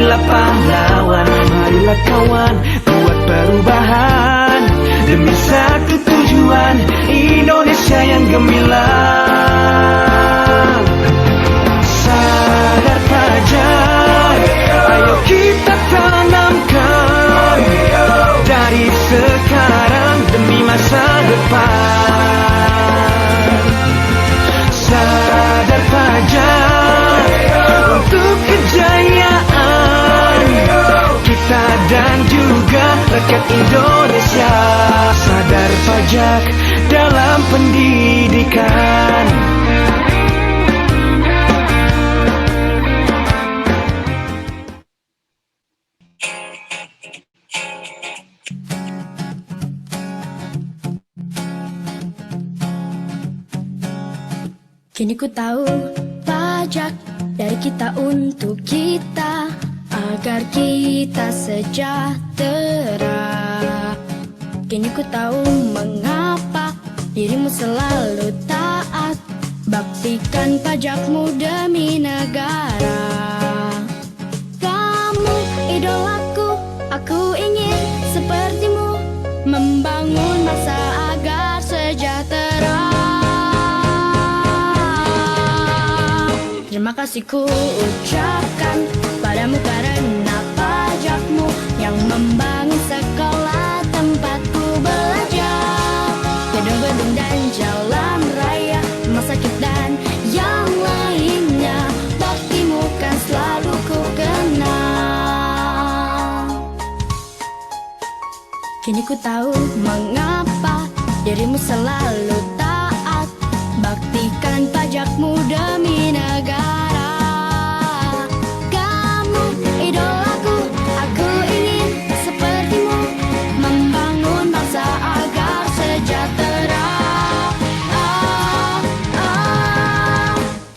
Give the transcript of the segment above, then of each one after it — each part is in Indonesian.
jadilah pahlawan. Marilah kawan, buat perubahan demi satu tujuan, Indonesia yang gemilang. Sadar pajak, ayo kita tanamkan dari sekarang demi masa depan. Sadar pajak untuk kejayaan kita dan juga rakyat Indonesia. Sadar pajak dalam pendidikan. Kini ku tahu pajak dari kita untuk kita, agar kita sejahtera. Kini ku tahu mengapa dirimu selalu taat, baktikan pajakmu demi negara. Kamu idolaku, aku ingin sepertimu, membangun masa agar sejahtera. Terima kasih ku ucapkan padamu karena pajakmu yang membangun sekolah tempatku belajar, gedung-gedung dan jalan raya, rumah sakit dan yang lainnya. Baktimu kan selalu ku kenang. Kini ku tahu mengapa dirimu selalu taat, baktikan pajakmu demi negara. Kamu idolaku, aku ingin sepertimu, membangun bangsa agar sejahtera.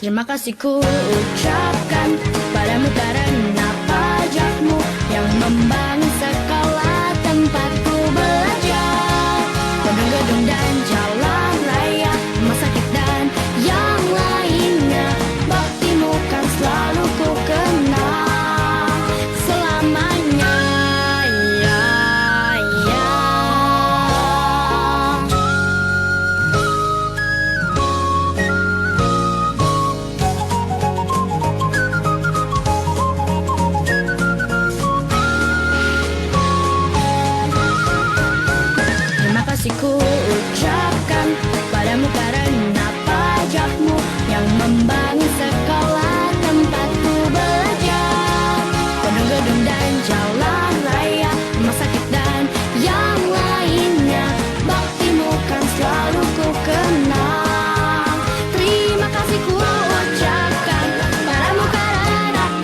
Terima kasih ku ucapkan padamu karena pajakmu yang membangun sekolah tempatku belajar, gedung-gedung dan jalan raya, rumah sakit dan yang lainnya. Baktimu kan selalu ku kenang selamanya, ya, ya. Terima kasih ku ucapkan padamu karena pajakmu yang membangun sekolah tempatku belajar, gedung-gedung dan jalan raya, rumah sakit dan yang lainnya. Baktimu kan selalu ku kenang. Terima kasih ku ucapkan padamu karena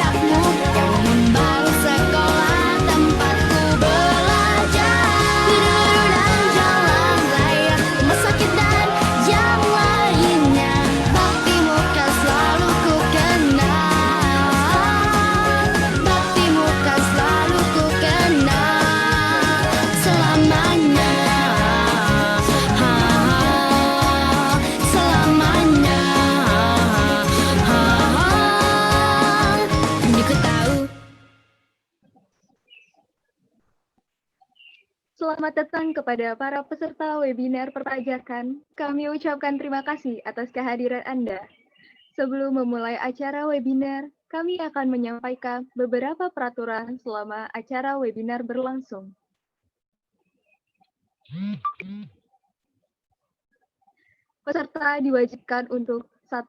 pajakmu yang membangun sekolah tempatku belajar, gedung-gedung dan jalan raya, rumah sakit dan yang lainnya. Baktimu kan selalu ku kenang. Baktimu kan selalu ku kenang selamanya, selamanya. Ini ku tahu. Selamat datang kepada para peserta webinar perpajakan. Kami ucapkan terima kasih atas kehadiran Anda. Sebelum memulai acara webinar, kami akan menyampaikan beberapa peraturan selama acara webinar berlangsung. Peserta diwajibkan untuk 1.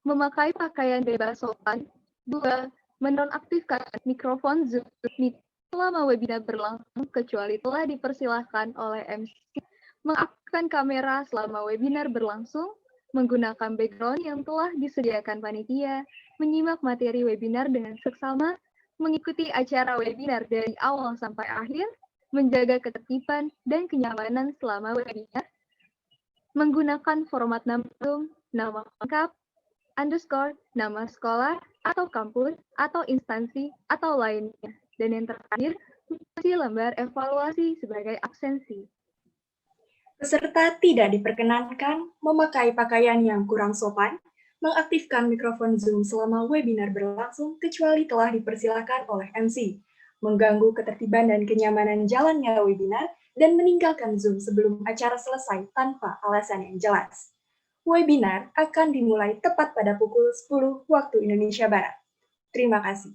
Memakai pakaian bebas sopan. 2. Menonaktifkan mikrofon Zoom Meet selama webinar berlangsung kecuali telah dipersilahkan oleh MC. Mengaktifkan kamera selama webinar berlangsung, menggunakan background yang telah disediakan panitia, menyimak materi webinar dengan seksama, mengikuti acara webinar dari awal sampai akhir, menjaga ketertiban dan kenyamanan selama webinar, menggunakan format nama Zoom, nama lengkap, underscore, nama sekolah, atau kampus, atau instansi, atau lainnya. Dan yang terakhir, mengisi lembar evaluasi sebagai absensi. Peserta tidak diperkenankan memakai pakaian yang kurang sopan, Mengaktifkan mikrofon Zoom selama webinar berlangsung kecuali telah dipersilakan oleh MC, mengganggu ketertiban dan kenyamanan jalannya webinar, dan meninggalkan Zoom sebelum acara selesai tanpa alasan yang jelas. Webinar akan dimulai tepat pada pukul 10 waktu Indonesia Barat. Terima kasih.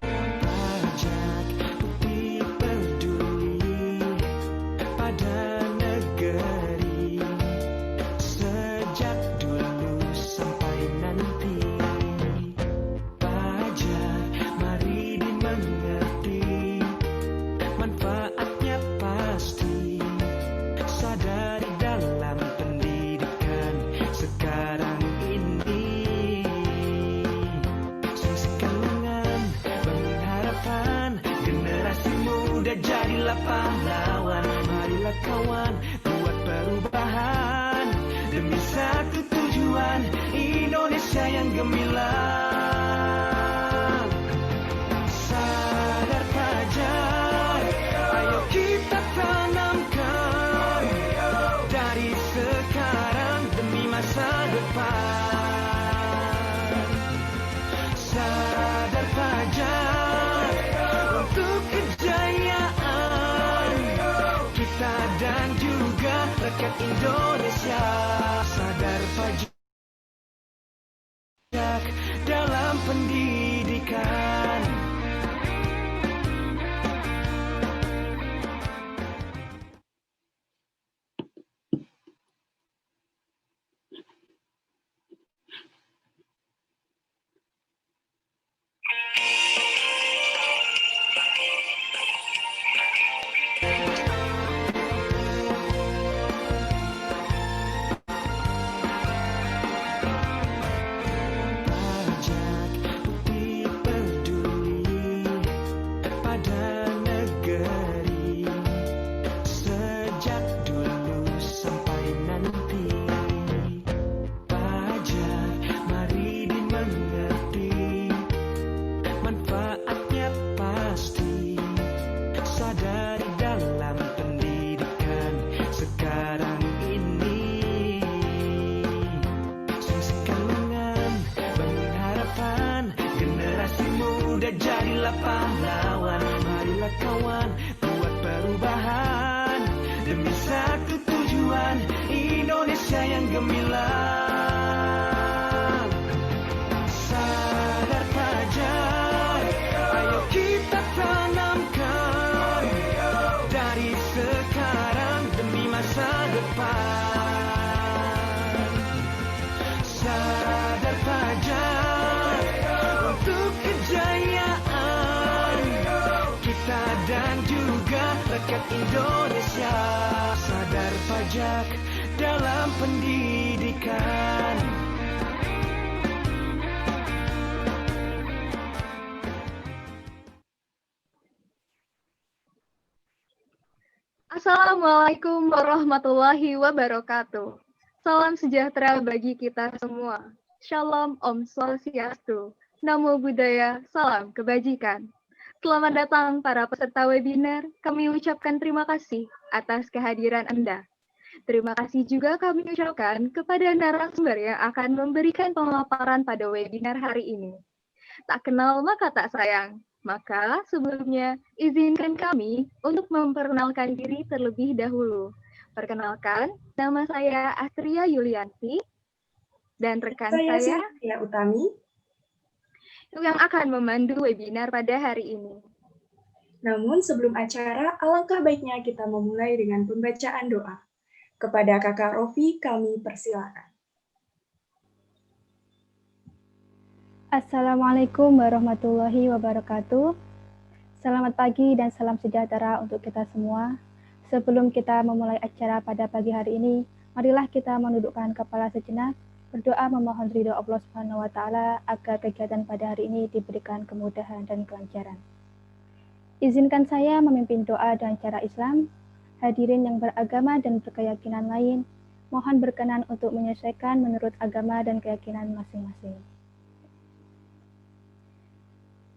Pajak bukti peduli pada negeri sejak dulu sampai nanti. Pajak mari dimengerti, manfaatnya pasti. Sadari dalam pendidikan sekarang ini. Sungsikan lengan, bangun harapan, generasi muda jadilah pahlawan. Marilah kawan, buat perubahan demi satu tujuan, Indonesia yang gemilang. Sadar pajak, ayo kita tanamkan dari sekarang demi masa depan. Sadar pajak untuk kejayaan kita dan juga rakyat Indonesia. Sadar pajak dalam pendidikan. Pajak bukti peduli pada negeri sejak dulu sampai nanti. Pajak mari dimengerti, manfaatnya pasti. Sadari dalam pendidikan sekarang ini. Sungsikan lengan, bangun harapan, generasi muda jadilah pahlawan. Marilah kawan, buat perubahan demi satu tujuan, Indonesia yang gemilang. Sadar pajak, ayo kita tanamkan dari sekarang demi masa depan. Sadar pajak untuk kejayaan kita dan juga rakyat Indonesia. Sadar pajak dalam pendidikan. Assalamualaikum warahmatullahi wabarakatuh. Salam sejahtera bagi kita semua. Shalom Om Swastiastu. Namo Buddhaya, salam kebajikan. Selamat datang para peserta webinar. Kami ucapkan terima kasih atas kehadiran Anda. Terima kasih juga kami ucapkan kepada narasumber yang akan memberikan pemaparan pada webinar hari ini. Tak kenal maka tak sayang. Maka sebelumnya izinkan kami untuk memperkenalkan diri terlebih dahulu. Perkenalkan, nama saya Astria Yulianti dan rekan saya Cynthia Utami. yang akan memandu webinar pada hari ini. Namun sebelum acara, alangkah baiknya kita memulai dengan pembacaan doa. Kepada Kakak Rofi, kami persilakan. Assalamualaikum warahmatullahi wabarakatuh. Selamat pagi dan salam sejahtera untuk kita semua. Sebelum kita memulai acara pada pagi hari ini, marilah kita menundukkan kepala sejenak berdoa memohon ridho Allah Subhanahu wa taala agar kegiatan pada hari ini diberikan kemudahan dan kelancaran. Izinkan saya memimpin doa dengan cara Islam. Hadirin yang beragama dan berkeyakinan lain, mohon berkenan untuk menyesuaikan menurut agama dan keyakinan masing-masing.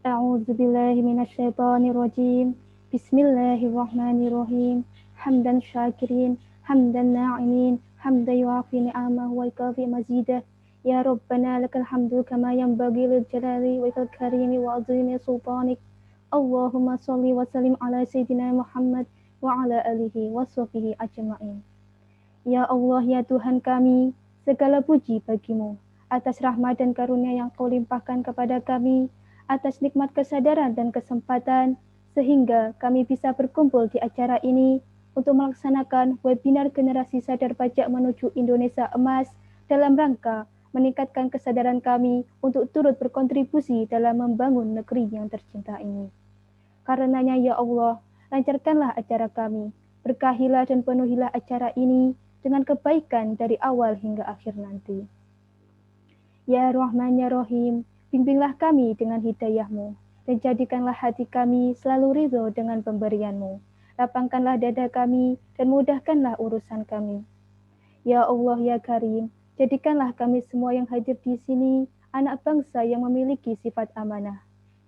A'udzu billahi minasyaitonir rajim. Bismillahirrahmanirrahim. Hamdan syakirin, hamdan na'imin, hamdan yuafi ni'amahu wa yukafi mazidah. Ya Rabbana lakal hamdu kama yanbaghi lil jalali wa ikal karimi wa azimi sultanik. Allahumma sholli wa sallim ala sayyidina Muhammad wa ala alihi wa sahbihi ajma'in. Ya Allah, ya Tuhan kami, segala puji bagimu atas rahmat dan karunia yang Kau limpahkan kepada kami, atas nikmat kesadaran dan kesempatan, sehingga kami bisa berkumpul di acara ini untuk melaksanakan webinar Generasi Sadar Pajak Menuju Indonesia Emas dalam rangka meningkatkan kesadaran kami untuk turut berkontribusi dalam membangun negeri yang tercinta ini. Karenanya ya Allah, lancarkanlah acara kami, berkahilah dan penuhilah acara ini dengan kebaikan dari awal hingga akhir nanti. Ya Rahman ya Rahim, bimbinglah kami dengan hidayah-Mu, dan jadikanlah hati kami selalu ridho dengan pemberian-Mu. Lapangkanlah dada kami, dan mudahkanlah urusan kami. Ya Allah ya Karim, jadikanlah kami semua yang hadir di sini, anak bangsa yang memiliki sifat amanah.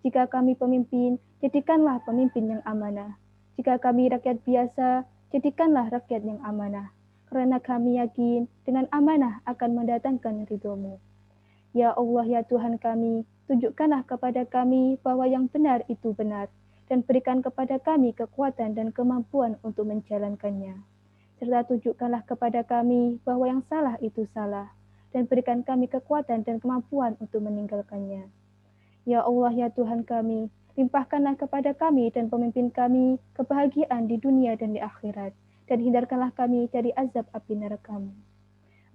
Jika kami pemimpin, jadikanlah pemimpin yang amanah. Jika kami rakyat biasa, jadikanlah rakyat yang amanah. Karena kami yakin dengan amanah akan mendatangkan ridho-Mu. Ya Allah ya Tuhan kami, tunjukkanlah kepada kami bahwa yang benar itu benar, dan berikan kepada kami kekuatan dan kemampuan untuk menjalankannya. Serta tunjukkanlah kepada kami bahwa yang salah itu salah, dan berikan kami kekuatan dan kemampuan untuk meninggalkannya. Ya Allah ya Tuhan kami, limpahkanlah kepada kami dan pemimpin kami kebahagiaan di dunia dan di akhirat, dan hindarkanlah kami dari azab api neraka-Mu.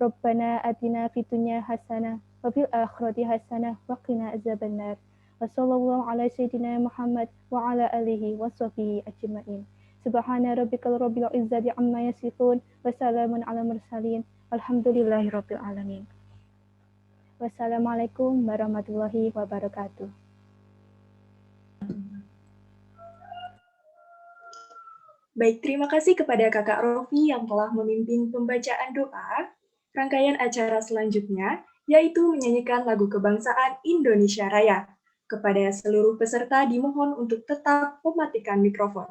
Rabbana atina fid dunya hasanah wa fil akhirati hasanah wa qina azabannar. Wa sallallahu ala sayyidina Muhammad wa ala alihi wa sahbihi ajma'in. Subhana rabbikal rabbil izzati amma yasifun wa salamun ala mursalin. Alhamdulillahi rabbil alamin. Wassalamualaikum warahmatullahi wabarakatuh. Baik, terima kasih kepada Kakak Rofi yang telah memimpin pembacaan doa. Rangkaian acara selanjutnya yaitu menyanyikan lagu kebangsaan Indonesia Raya. Kepada seluruh peserta dimohon untuk tetap mematikan mikrofon.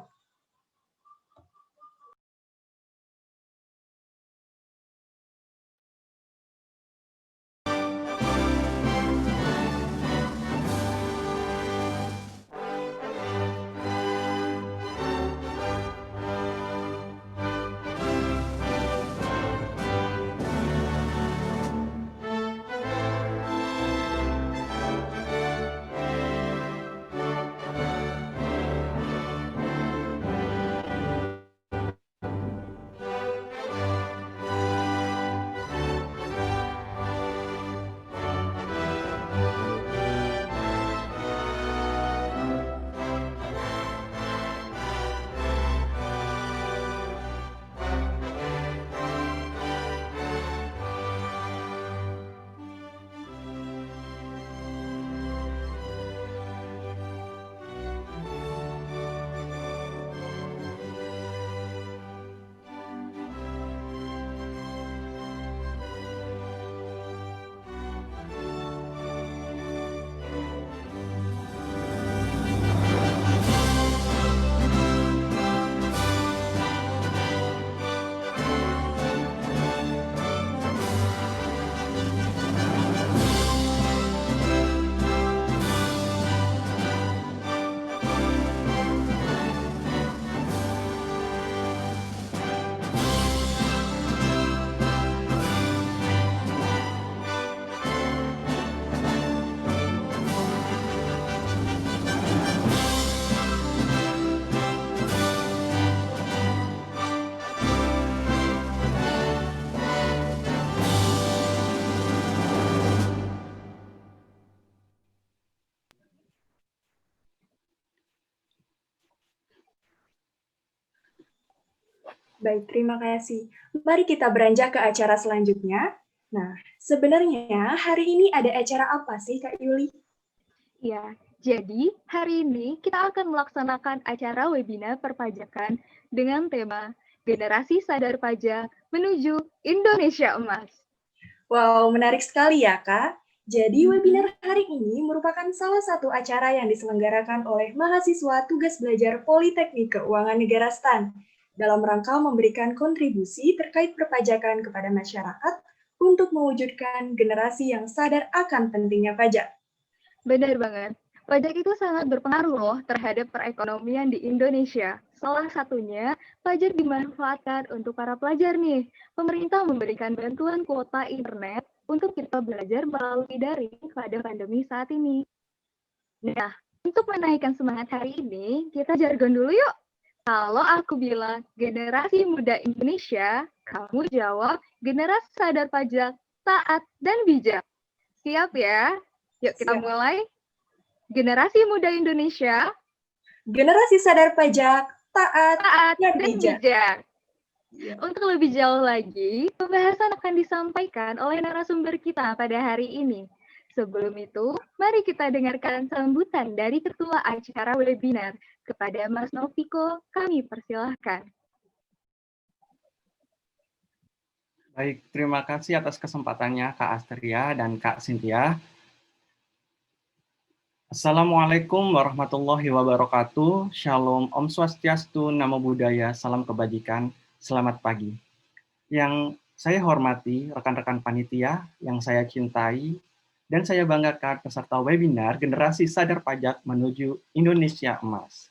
Baik, terima kasih. Mari kita beranjak ke acara selanjutnya, Nah, sebenarnya hari ini ada acara apa sih, Kak Yuli? Ya, jadi hari ini kita akan melaksanakan acara webinar perpajakan dengan tema Generasi Sadar Pajak Menuju Indonesia Emas. Wow, menarik sekali ya, Kak. Jadi webinar hari ini merupakan salah satu acara yang diselenggarakan oleh mahasiswa tugas belajar Politeknik Keuangan Negara STAN dalam rangka memberikan kontribusi terkait perpajakan kepada masyarakat untuk mewujudkan generasi yang sadar akan pentingnya pajak. Benar banget. Pajak itu sangat berpengaruh loh terhadap perekonomian di Indonesia. Salah satunya, pajak dimanfaatkan untuk para pelajar nih. Pemerintah memberikan bantuan kuota internet untuk kita belajar melalui daring pada pandemi saat ini. Nah, untuk menaikkan semangat hari ini, kita jargon dulu yuk. Kalau aku bilang generasi muda Indonesia, kamu jawab generasi sadar pajak, taat, dan bijak. Siap ya? Yuk kita Siap. mulai. Generasi muda Indonesia, Generasi sadar pajak, taat, taat, dan dan bijak. bijak. Untuk lebih jauh lagi, pembahasan akan disampaikan oleh narasumber kita pada hari ini. Sebelum itu, mari kita dengarkan sambutan dari Ketua Acara Webinar. Kepada Mas Noviko, kami persilahkan. Baik, terima kasih atas kesempatannya Kak Astria dan Kak Cynthia. Assalamualaikum warahmatullahi wabarakatuh. Shalom, Om Swastiastu, Namo Buddhaya, salam kebajikan, selamat pagi. Yang saya hormati rekan-rekan panitia, yang saya cintai, dan saya banggakan peserta webinar Generasi Sadar Pajak Menuju Indonesia Emas.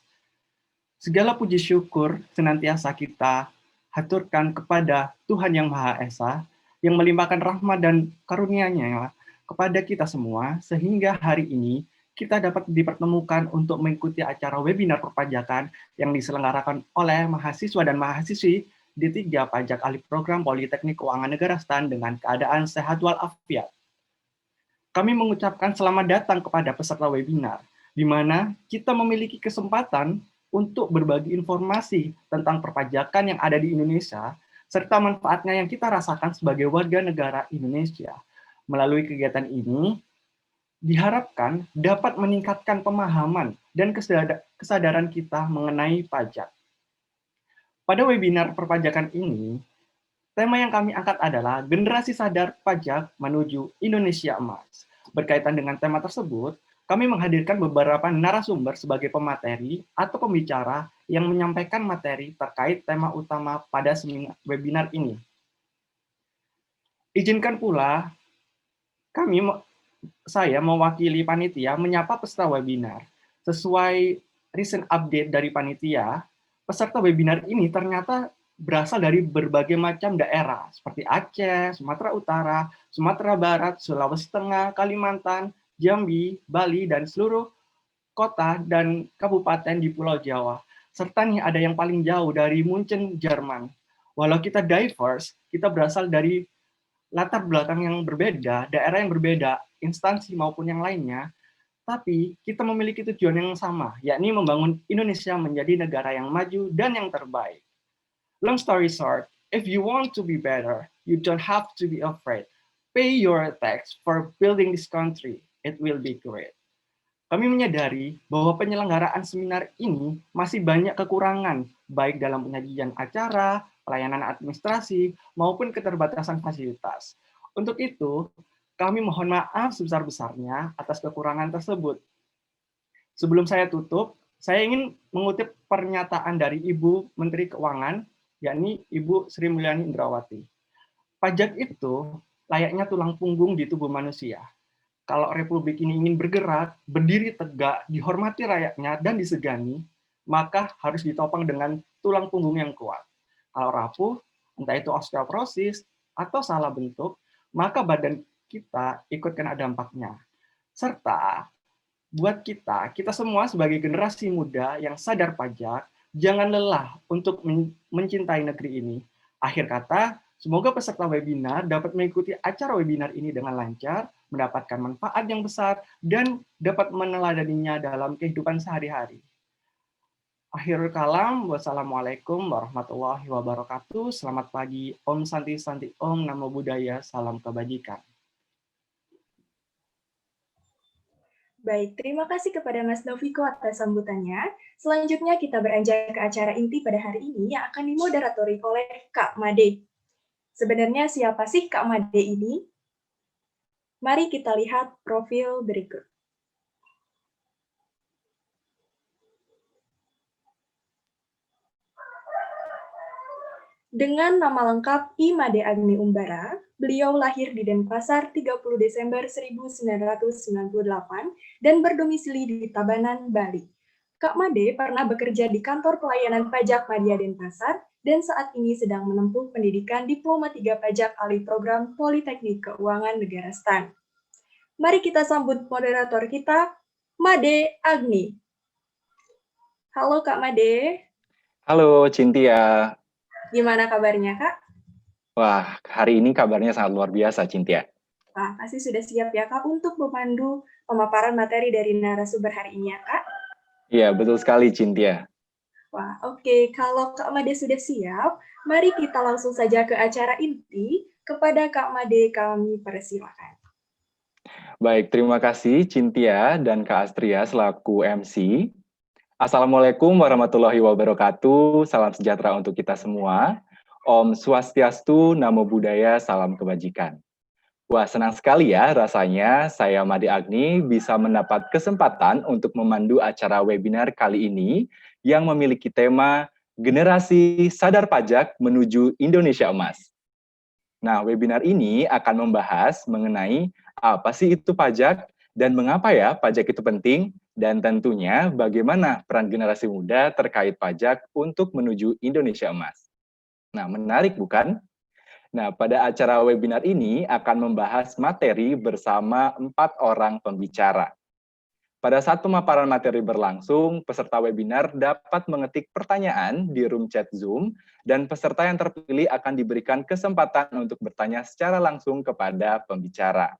Segala puji syukur senantiasa kita haturkan kepada Tuhan Yang Maha Esa, yang melimpahkan rahmat dan karunia-Nya kepada kita semua, sehingga hari ini kita dapat dipertemukan untuk mengikuti acara webinar perpajakan yang diselenggarakan oleh mahasiswa dan mahasiswi D3 Pajak Alih Program Politeknik Keuangan Negara STAN dengan keadaan sehat walafiat. Kami mengucapkan selamat datang kepada peserta webinar, di mana kita memiliki kesempatan untuk berbagi informasi tentang perpajakan yang ada di Indonesia, serta manfaatnya yang kita rasakan sebagai warga negara Indonesia. Melalui kegiatan ini, diharapkan dapat meningkatkan pemahaman dan kesadaran kita mengenai pajak. Pada webinar perpajakan ini, tema yang kami angkat adalah Generasi Sadar Pajak Menuju Indonesia Emas. Berkaitan dengan tema tersebut, kami menghadirkan beberapa narasumber sebagai pemateri atau pembicara yang menyampaikan materi terkait tema utama pada webinar ini. Izinkan pula saya mewakili panitia menyapa peserta webinar. Sesuai recent update dari panitia, peserta webinar ini ternyata berasal dari berbagai macam daerah, seperti Aceh, Sumatera Utara, Sumatera Barat, Sulawesi Tengah, Kalimantan, Jambi, Bali, dan seluruh kota dan kabupaten di Pulau Jawa. Serta nih ada yang paling jauh dari Munchen, Jerman. Walau kita diverse, kita berasal dari latar belakang yang berbeda, daerah yang berbeda, instansi maupun yang lainnya, tapi kita memiliki tujuan yang sama, yakni membangun Indonesia menjadi negara yang maju dan yang terbaik. Long story short, if you want to be better, you don't have to be afraid. Pay your tax for building this country. It will be great. Kami menyadari bahwa penyelenggaraan seminar ini masih banyak kekurangan, baik dalam penyajian acara, pelayanan administrasi, maupun keterbatasan fasilitas. Untuk itu, kami mohon maaf sebesar-besarnya atas kekurangan tersebut. Sebelum saya tutup, saya ingin mengutip pernyataan dari Ibu Menteri Keuangan, yakni Ibu Sri Mulyani Indrawati. Pajak itu layaknya tulang punggung di tubuh manusia. Kalau Republik ini ingin bergerak, berdiri tegak, dihormati rakyatnya, dan disegani, maka harus ditopang dengan tulang punggung yang kuat. Kalau rapuh, entah itu osteoporosis atau salah bentuk, maka badan kita ikut kena dampaknya. Serta, buat kita semua sebagai generasi muda yang sadar pajak, jangan lelah untuk mencintai negeri ini. Akhir kata, semoga peserta webinar dapat mengikuti acara webinar ini dengan lancar, mendapatkan manfaat yang besar, dan dapat meneladaninya dalam kehidupan sehari-hari. Akhirul kalam, wassalamualaikum warahmatullahi wabarakatuh. Selamat pagi, Om Santi Santi Om, Namo Buddhaya, salam kebajikan. Baik, terima kasih kepada Mas Noviko atas sambutannya. Selanjutnya kita beranjak ke acara inti pada hari ini yang akan dimoderatori oleh Kak Made. Sebenarnya siapa sih Kak Made ini? Mari kita lihat profil berikut. Dengan nama lengkap I. Made Agni Umbara, beliau lahir di Denpasar 30 Desember 1998 dan berdomisili di Tabanan, Bali. Kak Made pernah bekerja di kantor pelayanan pajak Madya Denpasar dan saat ini sedang menempuh pendidikan Diploma 3 Pajak Alih Program Politeknik Keuangan Negara STAN. Mari kita sambut moderator kita, Made Agni. Halo Kak Made. Halo Cintia. Gimana kabarnya Kak? Wah, hari ini kabarnya sangat luar biasa, Cintia. Wah, pasti sudah siap ya Kak untuk memandu pemaparan materi dari narasumber hari ini ya Kak? Iya, betul sekali, Cintia. Wah, oke. Kalau Kak Made sudah siap, mari kita langsung saja ke acara inti. Kepada Kak Made kami persilakan. Baik, terima kasih Cintia dan Kak Astria selaku MC. Assalamualaikum warahmatullahi wabarakatuh. Salam sejahtera untuk kita semua. Om Swastiastu, Namo Buddhaya, salam kebajikan. Wah, senang sekali ya rasanya saya Made Agni bisa mendapat kesempatan untuk memandu acara webinar kali ini yang memiliki tema Generasi Sadar Pajak Menuju Indonesia Emas. Nah, webinar ini akan membahas mengenai apa sih itu pajak dan mengapa ya pajak itu penting, dan tentunya bagaimana peran generasi muda terkait pajak untuk menuju Indonesia Emas. Nah, menarik bukan? Nah, pada acara webinar ini akan membahas materi bersama 4 orang pembicara. Pada saat pemaparan materi berlangsung, peserta webinar dapat mengetik pertanyaan di room chat Zoom, dan peserta yang terpilih akan diberikan kesempatan untuk bertanya secara langsung kepada pembicara.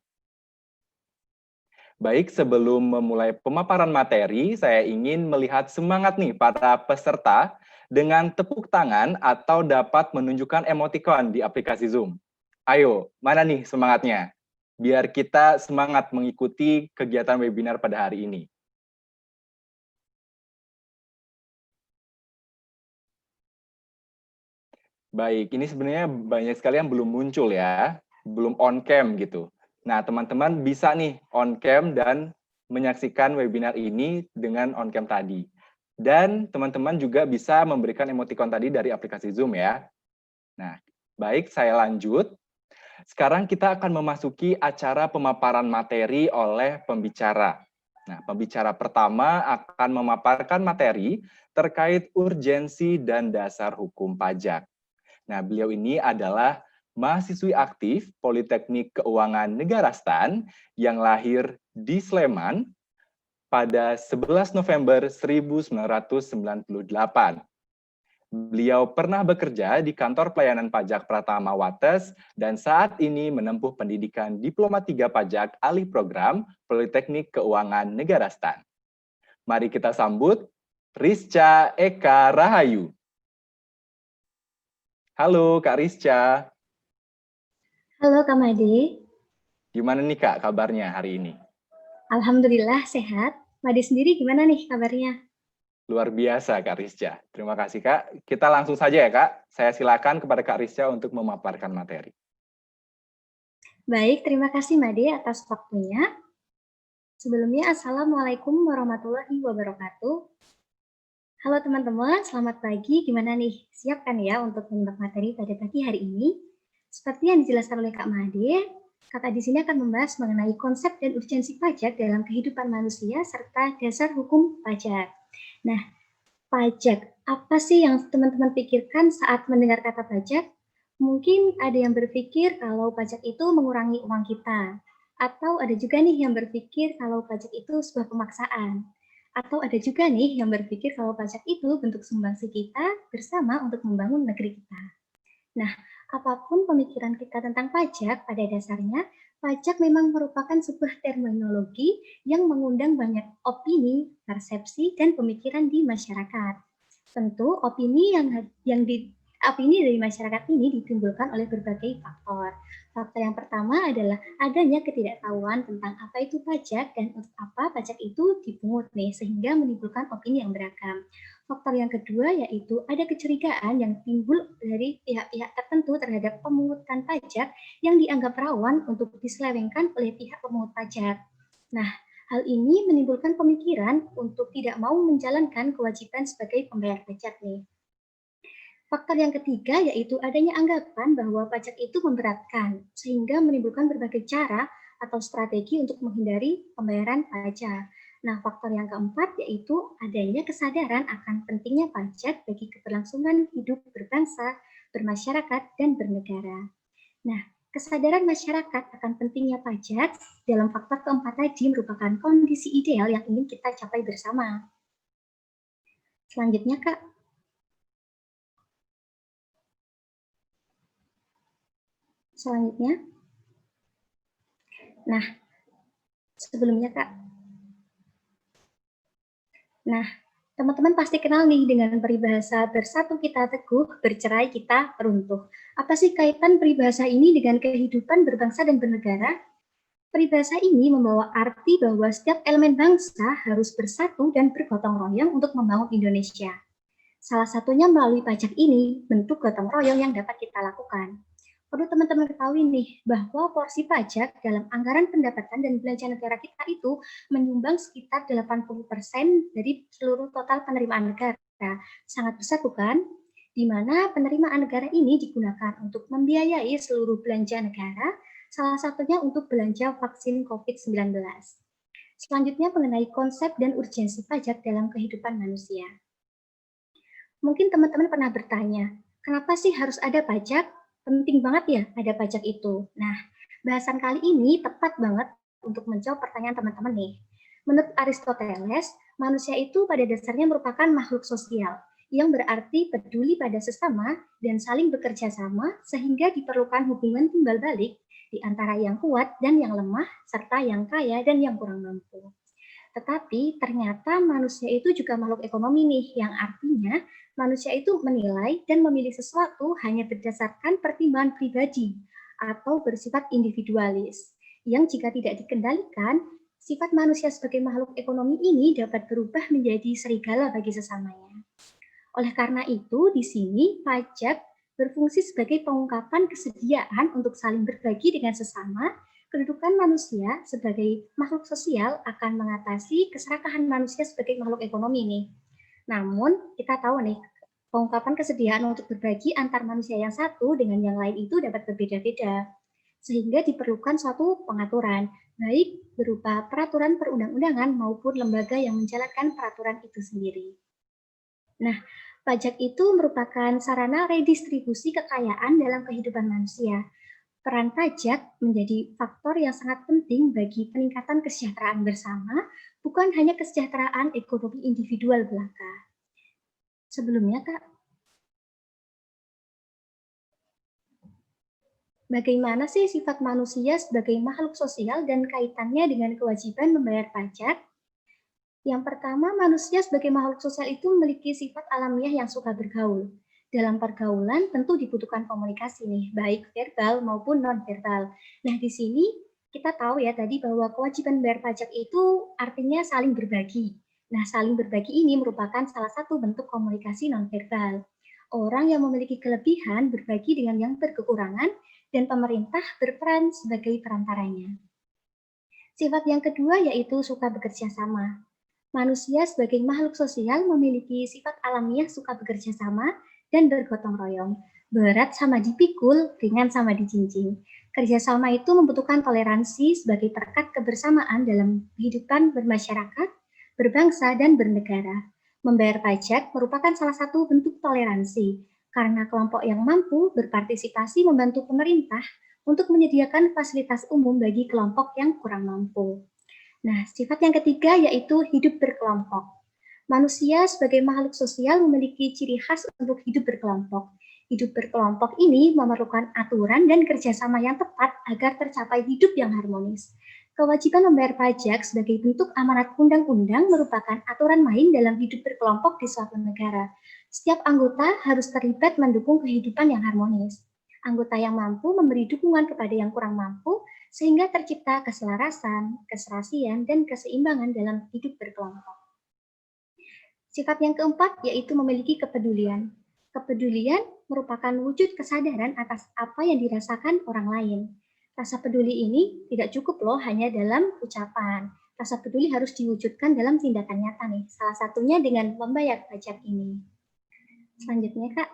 Baik, sebelum memulai pemaparan materi, saya ingin melihat semangat nih para peserta dengan tepuk tangan atau dapat menunjukkan emoticon di aplikasi Zoom. Ayo, mana nih semangatnya? Biar kita semangat mengikuti kegiatan webinar pada hari ini. Baik, ini sebenarnya banyak sekali yang belum muncul ya, belum on cam gitu. Nah, teman-teman bisa nih on cam dan menyaksikan webinar ini dengan on cam tadi. Dan teman-teman juga bisa memberikan emoticon tadi dari aplikasi Zoom ya. Nah, baik, saya lanjut. Sekarang kita akan memasuki acara pemaparan materi oleh pembicara. Nah, pembicara pertama akan memaparkan materi terkait urgensi dan dasar hukum pajak. Nah, beliau ini adalah mahasiswi aktif Politeknik Keuangan Negara STAN yang lahir di Sleman pada 11 November 1998. Beliau pernah bekerja di kantor pelayanan pajak Pratama Wates dan saat ini menempuh pendidikan Diploma 3 Pajak Alih Program Politeknik Keuangan Negara STAN. Mari kita sambut Rizcha Eka Rahayu. Halo Kak Rizcha. Halo Kak Made. Gimana nih Kak kabarnya hari ini? Alhamdulillah sehat. Made sendiri gimana nih kabarnya? Luar biasa Kak Rizcha. Terima kasih Kak. Kita langsung saja ya Kak. Saya silakan kepada Kak Rizcha untuk memaparkan materi. Baik, terima kasih Made atas waktunya. Sebelumnya, Assalamualaikum warahmatullahi wabarakatuh. Halo teman-teman, selamat pagi. Gimana nih? Siap kan ya untuk menyimak materi pada pagi hari ini? Seperti yang dijelaskan oleh Kak Made, Kakak di sini akan membahas mengenai konsep dan urgensi pajak dalam kehidupan manusia serta dasar hukum pajak. Nah, pajak, apa sih yang teman-teman pikirkan saat mendengar kata pajak? Mungkin ada yang berpikir kalau pajak itu mengurangi uang kita. Atau ada juga nih yang berpikir kalau pajak itu sebuah pemaksaan. Atau ada juga nih yang berpikir kalau pajak itu bentuk sumbangsi kita bersama untuk membangun negeri kita. Nah, apapun pemikiran kita tentang pajak, pada dasarnya pajak memang merupakan sebuah terminologi yang mengundang banyak opini, persepsi, dan pemikiran di masyarakat. Tentu opini dari masyarakat ini ditimbulkan oleh berbagai faktor. Faktor yang pertama adalah adanya ketidaktahuan tentang apa itu pajak dan untuk apa pajak itu dipungut nih, sehingga menimbulkan opini yang beragam. Faktor yang kedua yaitu ada kecurigaan yang timbul dari pihak-pihak tertentu terhadap pemungutan pajak yang dianggap rawan untuk diselewengkan oleh pihak pemungut pajak. Nah, hal ini menimbulkan pemikiran untuk tidak mau menjalankan kewajiban sebagai pembayar pajak nih. Faktor yang ketiga yaitu adanya anggapan bahwa pajak itu memberatkan, sehingga menimbulkan berbagai cara atau strategi untuk menghindari pembayaran pajak. Nah, faktor yang keempat yaitu adanya kesadaran akan pentingnya pajak bagi keberlangsungan hidup berbangsa, bermasyarakat, dan bernegara. Nah, kesadaran masyarakat akan pentingnya pajak dalam faktor keempat tadi merupakan kondisi ideal yang ingin kita capai bersama. Selanjutnya, Kak. Selanjutnya. Nah, sebelumnya, Kak. Nah, teman-teman pasti kenal nih dengan peribahasa bersatu kita teguh, bercerai kita runtuh. Apa sih kaitan peribahasa ini dengan kehidupan berbangsa dan bernegara? Peribahasa ini membawa arti bahwa setiap elemen bangsa harus bersatu dan bergotong royong untuk membangun Indonesia. Salah satunya melalui pajak ini, bentuk gotong royong yang dapat kita lakukan. Perlu teman-teman ketahui nih, bahwa porsi pajak dalam anggaran pendapatan dan belanja negara kita itu menyumbang sekitar 80% dari seluruh total penerimaan negara. Sangat besar bukan? Di mana penerimaan negara ini digunakan untuk membiayai seluruh belanja negara, salah satunya untuk belanja vaksin COVID-19. Selanjutnya mengenai konsep dan urgensi pajak dalam kehidupan manusia. Mungkin teman-teman pernah bertanya, kenapa sih harus ada pajak? Penting banget ya ada pajak itu. Nah, bahasan kali ini tepat banget untuk menjawab pertanyaan teman-teman nih. Menurut Aristoteles, manusia itu pada dasarnya merupakan makhluk sosial, yang berarti peduli pada sesama dan saling bekerja sama sehingga diperlukan hubungan timbal balik di antara yang kuat dan yang lemah, serta yang kaya dan yang kurang mampu. Tetapi ternyata manusia itu juga makhluk ekonomi nih, yang artinya manusia itu menilai dan memilih sesuatu hanya berdasarkan pertimbangan pribadi atau bersifat individualis, yang jika tidak dikendalikan, sifat manusia sebagai makhluk ekonomi ini dapat berubah menjadi serigala bagi sesamanya. Oleh karena itu, di sini pajak berfungsi sebagai pengungkapan kesediaan untuk saling berbagi dengan sesama. Kedudukan manusia sebagai makhluk sosial akan mengatasi keserakahan manusia sebagai makhluk ekonomi nih. Namun, kita tahu nih, pengungkapan kesediaan untuk berbagi antar manusia yang satu dengan yang lain itu dapat berbeda-beda. Sehingga diperlukan suatu pengaturan, baik berupa peraturan perundang-undangan maupun lembaga yang menjalankan peraturan itu sendiri. Nah, pajak itu merupakan sarana redistribusi kekayaan dalam kehidupan manusia. Peran pajak menjadi faktor yang sangat penting bagi peningkatan kesejahteraan bersama, bukan hanya kesejahteraan ekonomi individual belaka. Sebelumnya, Kak, bagaimana sih sifat manusia sebagai makhluk sosial dan kaitannya dengan kewajiban membayar pajak? Yang pertama, manusia sebagai makhluk sosial itu memiliki sifat alamiah yang suka bergaul. Dalam pergaulan tentu dibutuhkan komunikasi nih, baik verbal maupun non-verbal. Nah, di sini kita tahu ya tadi bahwa kewajiban bayar pajak itu artinya saling berbagi. Nah, saling berbagi ini merupakan salah satu bentuk komunikasi non-verbal. Orang yang memiliki kelebihan berbagi dengan yang berkekurangan dan pemerintah berperan sebagai perantaranya. Sifat yang kedua yaitu suka bekerja sama. Manusia sebagai makhluk sosial memiliki sifat alamiah suka bekerja sama dan bergotong royong. Berat sama dipikul, ringan sama dijinjing. Kerjasama itu membutuhkan toleransi sebagai perekat kebersamaan dalam kehidupan bermasyarakat, berbangsa, dan bernegara. Membayar pajak merupakan salah satu bentuk toleransi, karena kelompok yang mampu berpartisipasi membantu pemerintah untuk menyediakan fasilitas umum bagi kelompok yang kurang mampu. Nah, sifat yang ketiga yaitu hidup berkelompok. Manusia sebagai makhluk sosial memiliki ciri khas untuk hidup berkelompok. Hidup berkelompok ini memerlukan aturan dan kerjasama yang tepat agar tercapai hidup yang harmonis. Kewajiban membayar pajak sebagai bentuk amanat undang-undang merupakan aturan main dalam hidup berkelompok di suatu negara. Setiap anggota harus terlibat mendukung kehidupan yang harmonis. Anggota yang mampu memberi dukungan kepada yang kurang mampu, sehingga tercipta keselarasan, keserasian, dan keseimbangan dalam hidup berkelompok. Sifat yang keempat yaitu memiliki kepedulian. Kepedulian merupakan wujud kesadaran atas apa yang dirasakan orang lain. Rasa peduli ini tidak cukup loh hanya dalam ucapan. Rasa peduli harus diwujudkan dalam tindakan nyata nih. Salah satunya dengan membayar pajak ini. Selanjutnya, Kak.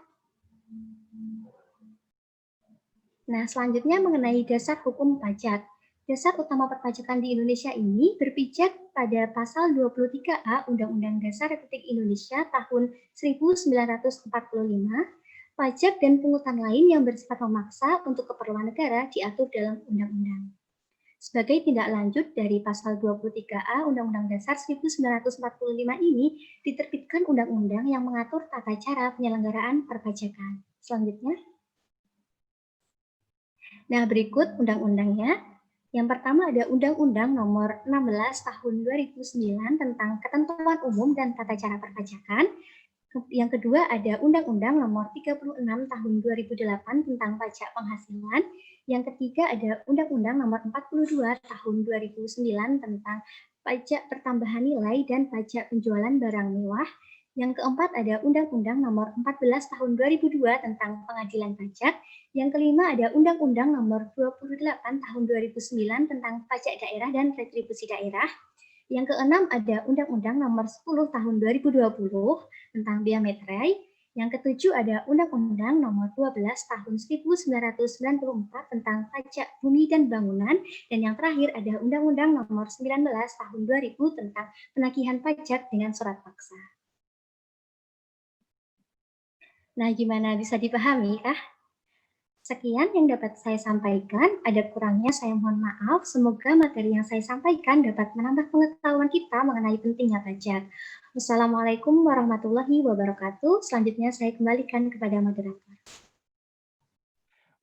Nah, selanjutnya mengenai dasar hukum pajak. Dasar utama perpajakan di Indonesia ini berpijak pada pasal 23A Undang-Undang Dasar Republik Indonesia tahun 1945, pajak dan pungutan lain yang bersifat memaksa untuk keperluan negara diatur dalam undang-undang. Sebagai tindak lanjut dari pasal 23A Undang-Undang Dasar 1945 ini, diterbitkan undang-undang yang mengatur tata cara penyelenggaraan perpajakan. Selanjutnya. Nah, berikut undang-undangnya. Yang pertama ada Undang-Undang Nomor 16 Tahun 2009 tentang Ketentuan Umum dan Tata Cara Perpajakan. Yang kedua ada Undang-Undang Nomor 36 Tahun 2008 tentang Pajak Penghasilan. Yang ketiga ada Undang-Undang Nomor 42 Tahun 2009 tentang Pajak Pertambahan Nilai dan Pajak Penjualan Barang Mewah. Yang keempat ada Undang-Undang Nomor 14 Tahun 2002 tentang Pengadilan Pajak. Yang kelima ada Undang-Undang Nomor 28 Tahun 2009 tentang Pajak Daerah dan Retribusi Daerah. Yang keenam ada Undang-Undang Nomor 10 Tahun 2020 tentang Bea Materai. Yang ketujuh ada Undang-Undang Nomor 12 Tahun 1994 tentang Pajak Bumi dan Bangunan. Dan yang terakhir ada Undang-Undang Nomor 19 Tahun 2000 tentang Penagihan Pajak dengan Surat Paksa. Nah, gimana, bisa dipahami kah? Sekian yang dapat saya sampaikan, ada kurangnya saya mohon maaf, semoga materi yang saya sampaikan dapat menambah pengetahuan kita mengenai pentingnya pajak. Wassalamualaikum warahmatullahi wabarakatuh. Selanjutnya saya kembalikan kepada moderator.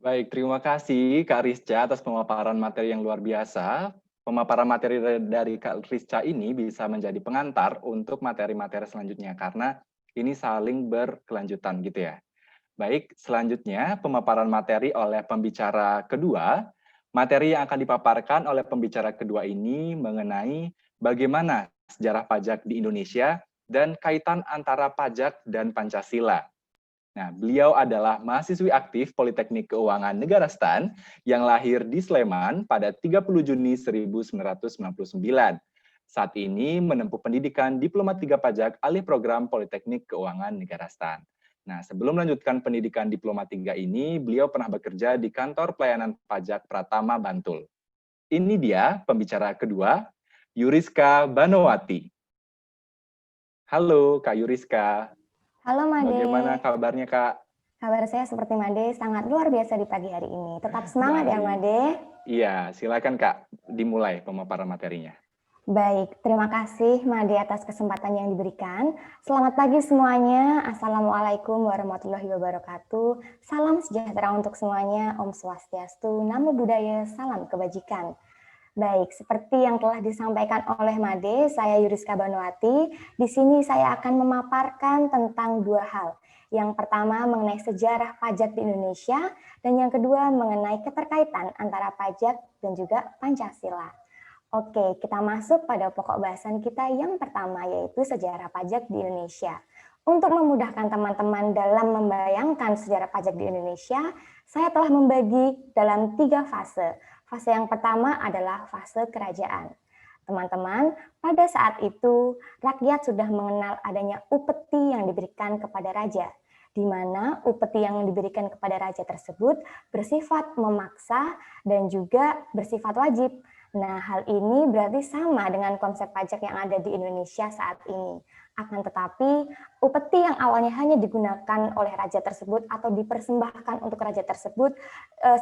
Baik, terima kasih Kak Rizca atas pemaparan materi yang luar biasa. Pemaparan materi dari Kak Rizca ini bisa menjadi pengantar untuk materi-materi selanjutnya, karena ini saling berkelanjutan gitu ya. Baik, selanjutnya pemaparan materi oleh pembicara kedua. Materi yang akan dipaparkan oleh pembicara kedua ini mengenai bagaimana sejarah pajak di Indonesia dan kaitan antara pajak dan Pancasila. Nah, beliau adalah mahasiswi aktif Politeknik Keuangan Negara STAN yang lahir di Sleman pada 30 Juni 1999. Saat ini menempuh pendidikan Diploma 3 Pajak alih program Politeknik Keuangan Negara STAN. Nah, sebelum melanjutkan pendidikan Diploma 3 ini, beliau pernah bekerja di Kantor Pelayanan Pajak Pratama Bantul. Ini dia pembicara kedua, Yuriska Banowati. Halo, Kak Yuriska. Halo, Made. Bagaimana kabarnya, Kak? Kabar saya seperti Made, sangat luar biasa di pagi hari ini. Tetap semangat ya, Made. Iya, silakan Kak, dimulai pemaparan materinya. Baik, terima kasih Made atas kesempatan yang diberikan. Selamat pagi semuanya. Assalamualaikum warahmatullahi wabarakatuh. Salam sejahtera untuk semuanya. Om Swastiastu, Namo Buddhaya, salam kebajikan. Baik, seperti yang telah disampaikan oleh Made, saya Yuriska Banowati. Di sini saya akan memaparkan tentang dua hal. Yang pertama mengenai sejarah pajak di Indonesia, dan yang kedua mengenai keterkaitan antara pajak dan juga Pancasila. Oke, kita masuk pada pokok bahasan kita yang pertama, yaitu sejarah pajak di Indonesia. Untuk memudahkan teman-teman dalam membayangkan sejarah pajak di Indonesia, saya telah membagi dalam 3 fase. Fase yang pertama adalah fase kerajaan. Teman-teman, pada saat itu rakyat sudah mengenal adanya upeti yang diberikan kepada raja, di mana upeti yang diberikan kepada raja tersebut bersifat memaksa dan juga bersifat wajib. Nah, hal ini berarti sama dengan konsep pajak yang ada di Indonesia saat ini. Akan tetapi, upeti yang awalnya hanya digunakan oleh raja tersebut atau dipersembahkan untuk raja tersebut,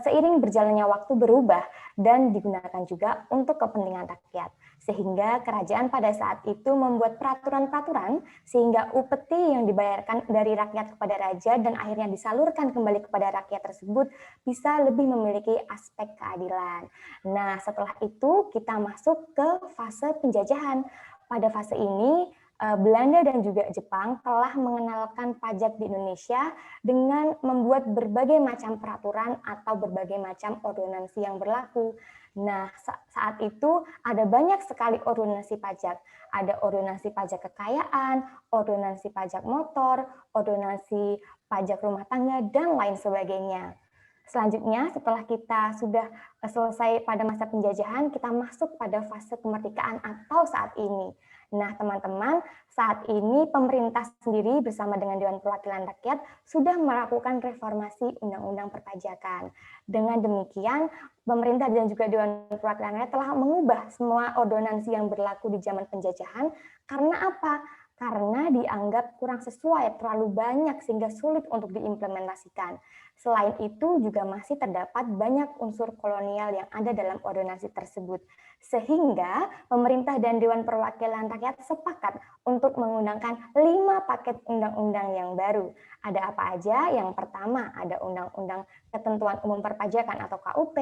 seiring berjalannya waktu berubah dan digunakan juga untuk kepentingan rakyat. Sehingga kerajaan pada saat itu membuat peraturan-peraturan sehingga upeti yang dibayarkan dari rakyat kepada raja dan akhirnya disalurkan kembali kepada rakyat tersebut bisa lebih memiliki aspek keadilan. Nah, setelah itu kita masuk ke fase penjajahan. Pada fase ini, Belanda dan juga Jepang telah mengenalkan pajak di Indonesia dengan membuat berbagai macam peraturan atau berbagai macam ordonansi yang berlaku. Nah, saat itu ada banyak sekali ordonansi pajak. Ada ordonansi pajak kekayaan, ordonansi pajak motor, ordonansi pajak rumah tangga, dan lain sebagainya. Selanjutnya, setelah kita sudah selesai pada masa penjajahan, kita masuk pada fase kemerdekaan atau saat ini. Nah, teman-teman, saat ini pemerintah sendiri bersama dengan Dewan Perwakilan Rakyat sudah melakukan reformasi Undang-Undang Perpajakan. Dengan demikian, pemerintah dan juga Dewan Perwakilan Rakyat telah mengubah semua ordonansi yang berlaku di zaman penjajahan. Karena apa? Karena dianggap kurang sesuai, terlalu banyak sehingga sulit untuk diimplementasikan. Selain itu juga masih terdapat banyak unsur kolonial yang ada dalam ordonansi tersebut. Sehingga pemerintah dan Dewan Perwakilan Rakyat sepakat untuk mengundangkan 5 paket undang-undang yang baru. Ada apa aja? Yang pertama ada Undang-Undang Ketentuan Umum Perpajakan atau KUP,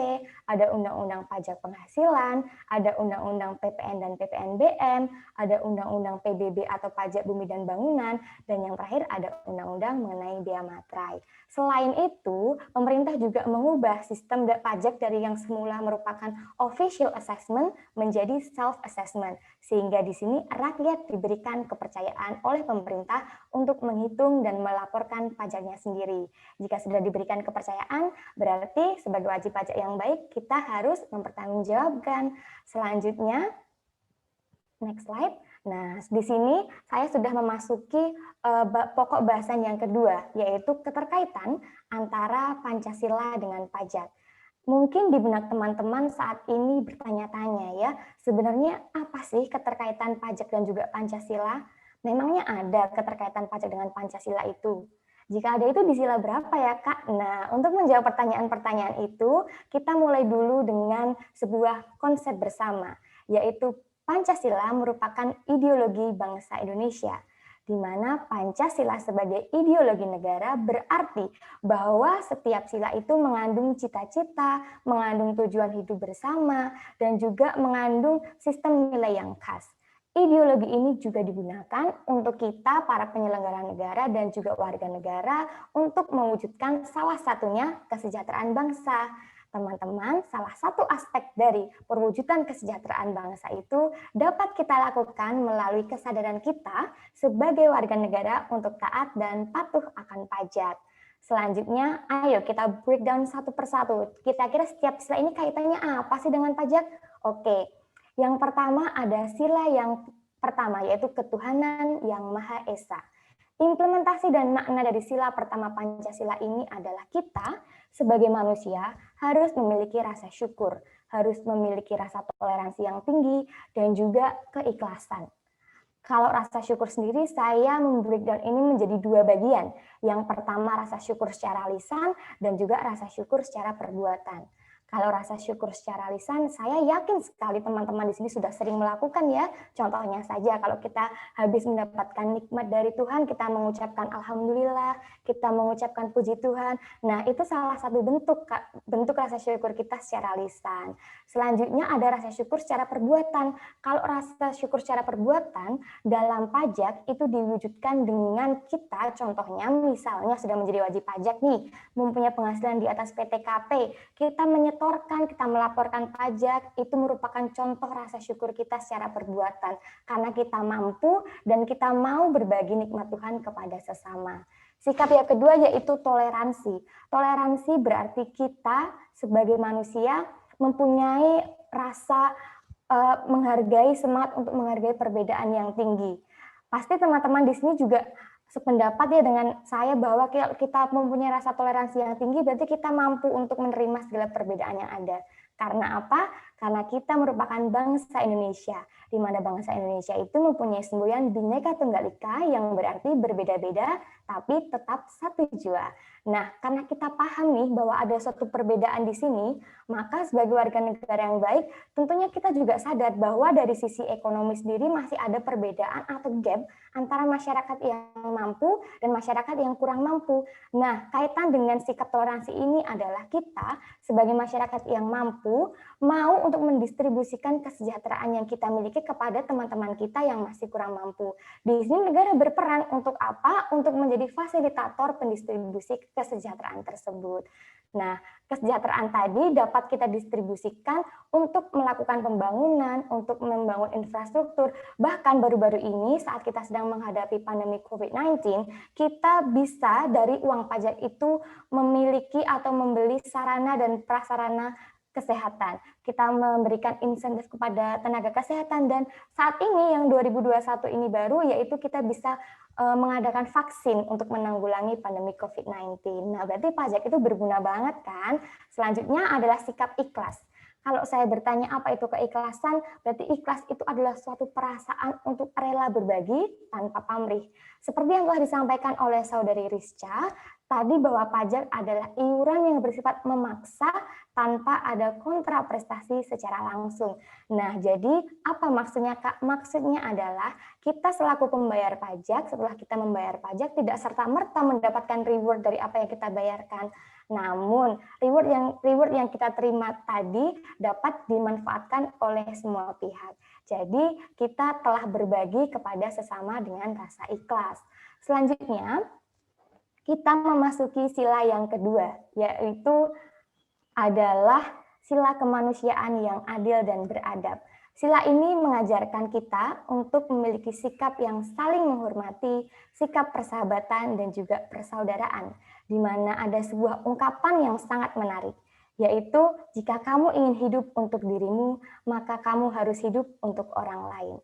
ada Undang-Undang Pajak Penghasilan, ada Undang-Undang PPN dan PPNBM, ada Undang-Undang PBB atau Pajak Bumi dan Bangunan, dan yang terakhir ada Undang-Undang mengenai Bea Materai. Selain itu, pemerintah juga mengubah sistem pajak dari yang semula merupakan official assessment menjadi self-assessment, sehingga di sini rakyat diberikan kepercayaan oleh pemerintah untuk menghitung dan melaporkan pajaknya sendiri. Jika sudah diberikan kepercayaan, berarti sebagai wajib pajak yang baik, kita harus mempertanggungjawabkan. Selanjutnya, next slide. Nah, di sini saya sudah memasuki pokok bahasan yang kedua, yaitu keterkaitan antara Pancasila dengan pajak. Mungkin di benak teman-teman saat ini bertanya-tanya ya, sebenarnya apa sih keterkaitan pajak dan juga Pancasila? Memangnya ada keterkaitan pajak dengan Pancasila itu? Jika ada itu di sila berapa ya, Kak? Nah, untuk menjawab pertanyaan-pertanyaan itu, kita mulai dulu dengan sebuah konsep bersama, yaitu Pancasila merupakan ideologi bangsa Indonesia, di mana Pancasila sebagai ideologi negara berarti bahwa setiap sila itu mengandung cita-cita, mengandung tujuan hidup bersama, dan juga mengandung sistem nilai yang khas. Ideologi ini juga digunakan untuk kita, para penyelenggara negara dan juga warga negara, untuk mewujudkan salah satunya kesejahteraan bangsa. Teman-teman, salah satu aspek dari perwujudan kesejahteraan bangsa itu dapat kita lakukan melalui kesadaran kita sebagai warga negara untuk taat dan patuh akan pajak. Selanjutnya, ayo kita breakdown satu persatu. Kira-kira setiap sila ini kaitannya apa sih dengan pajak? Oke. Yang pertama ada sila yang pertama, yaitu ketuhanan yang Maha Esa. Implementasi dan makna dari sila pertama Pancasila ini adalah kita sebagai manusia harus memiliki rasa syukur, harus memiliki rasa toleransi yang tinggi, dan juga keikhlasan. Kalau rasa syukur sendiri, saya membreakdown ini menjadi 2 bagian. Yang pertama rasa syukur secara lisan, dan juga rasa syukur secara perbuatan. Kalau rasa syukur secara lisan, saya yakin sekali teman-teman di sini sudah sering melakukan ya. Contohnya saja kalau kita habis mendapatkan nikmat dari Tuhan, kita mengucapkan alhamdulillah, kita mengucapkan puji Tuhan. Nah, itu salah satu bentuk rasa syukur kita secara lisan. Selanjutnya ada rasa syukur secara perbuatan. Kalau rasa syukur secara perbuatan dalam pajak itu diwujudkan dengan kita, contohnya misalnya sudah menjadi wajib pajak nih, mempunyai penghasilan di atas PTKP, kita kita melaporkan pajak, itu merupakan contoh rasa syukur kita secara perbuatan, karena kita mampu dan kita mau berbagi nikmat Tuhan kepada sesama. Sikap yang kedua yaitu toleransi. Toleransi berarti kita sebagai manusia mempunyai rasa menghargai, semangat untuk menghargai perbedaan yang tinggi. Pasti teman-teman di sini juga sependapat ya dengan saya bahwa kita mempunyai rasa toleransi yang tinggi, berarti kita mampu untuk menerima segala perbedaan yang ada. Karena apa? Karena kita merupakan bangsa Indonesia, di mana bangsa Indonesia itu mempunyai semboyan Bhinneka Tunggal Ika yang berarti berbeda-beda, tapi tetap satu jua. Nah, karena kita paham nih bahwa ada suatu perbedaan di sini, maka sebagai warga negara yang baik, tentunya kita juga sadar bahwa dari sisi ekonomi sendiri masih ada perbedaan atau gap antara masyarakat yang mampu dan masyarakat yang kurang mampu. Nah, kaitan dengan sikap toleransi ini adalah kita sebagai masyarakat yang mampu mau untuk mendistribusikan kesejahteraan yang kita miliki kepada teman-teman kita yang masih kurang mampu. Di sini negara berperan untuk apa? Untuk menjadi fasilitator pendistribusi kesejahteraan tersebut. Nah, kesejahteraan tadi dapat kita distribusikan untuk melakukan pembangunan, untuk membangun infrastruktur. Bahkan baru-baru ini saat kita sedang menghadapi pandemi COVID-19, kita bisa dari uang pajak itu memiliki atau membeli sarana dan prasarana kesehatan. Kita memberikan insentif kepada tenaga kesehatan, dan saat ini yang 2021 ini baru, yaitu kita bisa mengadakan vaksin untuk menanggulangi pandemi COVID-19. Nah, berarti pajak itu berguna banget kan? Selanjutnya adalah sikap ikhlas. Kalau saya bertanya apa itu keikhlasan, berarti ikhlas itu adalah suatu perasaan untuk rela berbagi tanpa pamrih. Seperti yang telah disampaikan oleh Saudari Rizcha, tadi bahwa pajak adalah iuran yang bersifat memaksa tanpa ada kontraprestasi secara langsung. Nah, jadi apa maksudnya, Kak? Maksudnya adalah kita selaku pembayar pajak, setelah kita membayar pajak tidak serta-merta mendapatkan reward dari apa yang kita bayarkan. Namun, reward yang kita terima tadi dapat dimanfaatkan oleh semua pihak. Jadi, kita telah berbagi kepada sesama dengan rasa ikhlas. Selanjutnya, kita memasuki sila yang kedua, yaitu adalah sila kemanusiaan yang adil dan beradab. Sila ini mengajarkan kita untuk memiliki sikap yang saling menghormati, sikap persahabatan dan juga persaudaraan, di mana ada sebuah ungkapan yang sangat menarik, yaitu jika kamu ingin hidup untuk dirimu, maka kamu harus hidup untuk orang lain.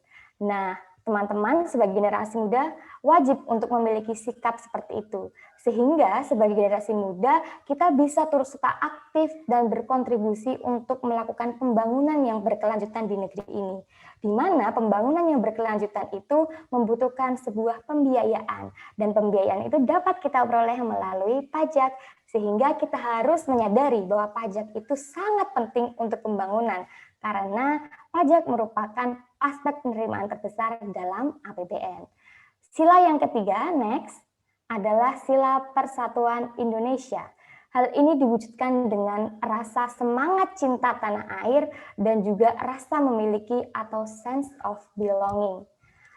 Nah, teman-teman sebagai generasi muda wajib untuk memiliki sikap seperti itu. Sehingga sebagai generasi muda kita bisa turut serta aktif dan berkontribusi untuk melakukan pembangunan yang berkelanjutan di negeri ini. Di mana pembangunan yang berkelanjutan itu membutuhkan sebuah pembiayaan. Dan pembiayaan itu dapat kita peroleh melalui pajak. Sehingga kita harus menyadari bahwa pajak itu sangat penting untuk pembangunan. Karena pajak merupakan aspek penerimaan terbesar dalam APBN. Sila yang ketiga, next, adalah sila persatuan Indonesia. Hal ini diwujudkan dengan rasa semangat cinta tanah air dan juga rasa memiliki atau sense of belonging.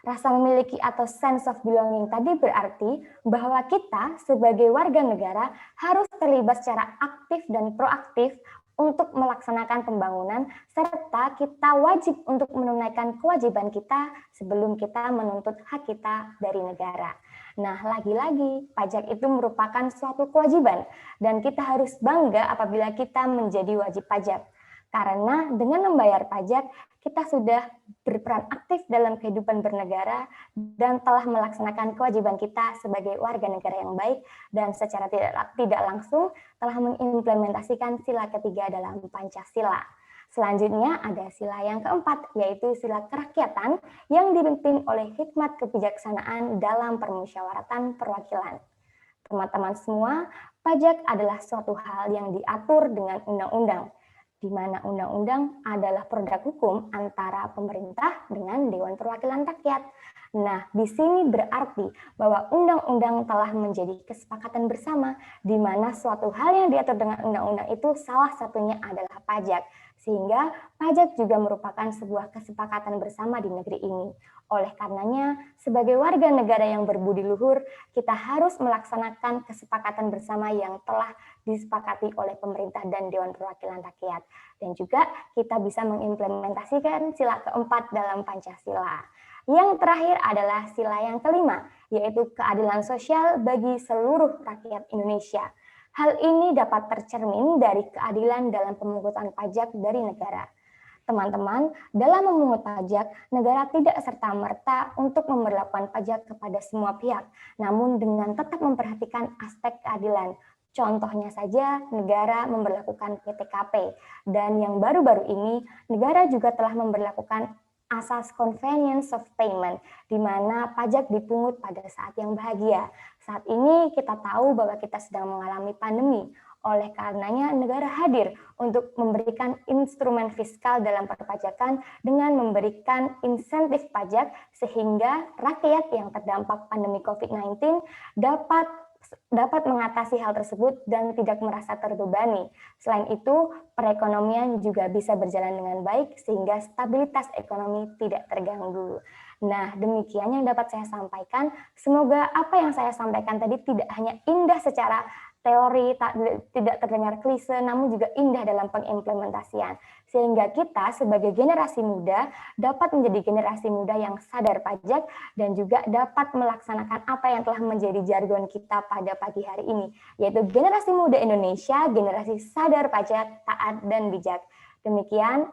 Rasa memiliki atau sense of belonging tadi berarti bahwa kita sebagai warga negara harus terlibat secara aktif dan proaktif untuk melaksanakan pembangunan, serta kita wajib untuk menunaikan kewajiban kita sebelum kita menuntut hak kita dari negara. Nah, lagi-lagi, pajak itu merupakan suatu kewajiban, dan kita harus bangga apabila kita menjadi wajib pajak. Karena dengan membayar pajak, kita sudah berperan aktif dalam kehidupan bernegara dan telah melaksanakan kewajiban kita sebagai warga negara yang baik dan secara tidak langsung telah mengimplementasikan sila ketiga dalam Pancasila. Selanjutnya ada sila yang keempat, yaitu sila kerakyatan yang dipimpin oleh hikmat kebijaksanaan dalam permusyawaratan perwakilan. Teman-teman semua, pajak adalah suatu hal yang diatur dengan undang-undang, di mana undang-undang adalah produk hukum antara pemerintah dengan Dewan Perwakilan Rakyat. Nah, di sini berarti bahwa undang-undang telah menjadi kesepakatan bersama, di mana suatu hal yang diatur dengan undang-undang itu salah satunya adalah pajak. Sehingga pajak juga merupakan sebuah kesepakatan bersama di negeri ini. Oleh karenanya, sebagai warga negara yang berbudi luhur, kita harus melaksanakan kesepakatan bersama yang telah disepakati oleh pemerintah dan Dewan Perwakilan Rakyat. Dan juga kita bisa mengimplementasikan sila keempat dalam Pancasila. Yang terakhir adalah sila yang kelima, yaitu keadilan sosial bagi seluruh rakyat Indonesia. Hal ini dapat tercermin dari keadilan dalam pemungutan pajak dari negara. Teman-teman, dalam memungut pajak, negara tidak serta-merta untuk memberlakukan pajak kepada semua pihak, namun dengan tetap memperhatikan aspek keadilan. Contohnya saja, negara memberlakukan PTKP, dan yang baru-baru ini, negara juga telah memberlakukan asas convenience of payment, di mana pajak dipungut pada saat yang bahagia. Saat ini kita tahu bahwa kita sedang mengalami pandemi, oleh karenanya negara hadir untuk memberikan instrumen fiskal dalam perpajakan dengan memberikan insentif pajak sehingga rakyat yang terdampak pandemi COVID-19 dapat dapat mengatasi hal tersebut dan tidak merasa terbebani. Selain itu, perekonomian juga bisa berjalan dengan baik sehingga stabilitas ekonomi tidak terganggu. Nah, demikian yang dapat saya sampaikan. Semoga apa yang saya sampaikan tadi tidak hanya indah secara teori, tidak terdengar klise, namun juga indah dalam pengimplementasian. Sehingga kita sebagai generasi muda dapat menjadi generasi muda yang sadar pajak dan juga dapat melaksanakan apa yang telah menjadi jargon kita pada pagi hari ini, yaitu generasi muda Indonesia, generasi sadar pajak, taat, dan bijak. Demikian,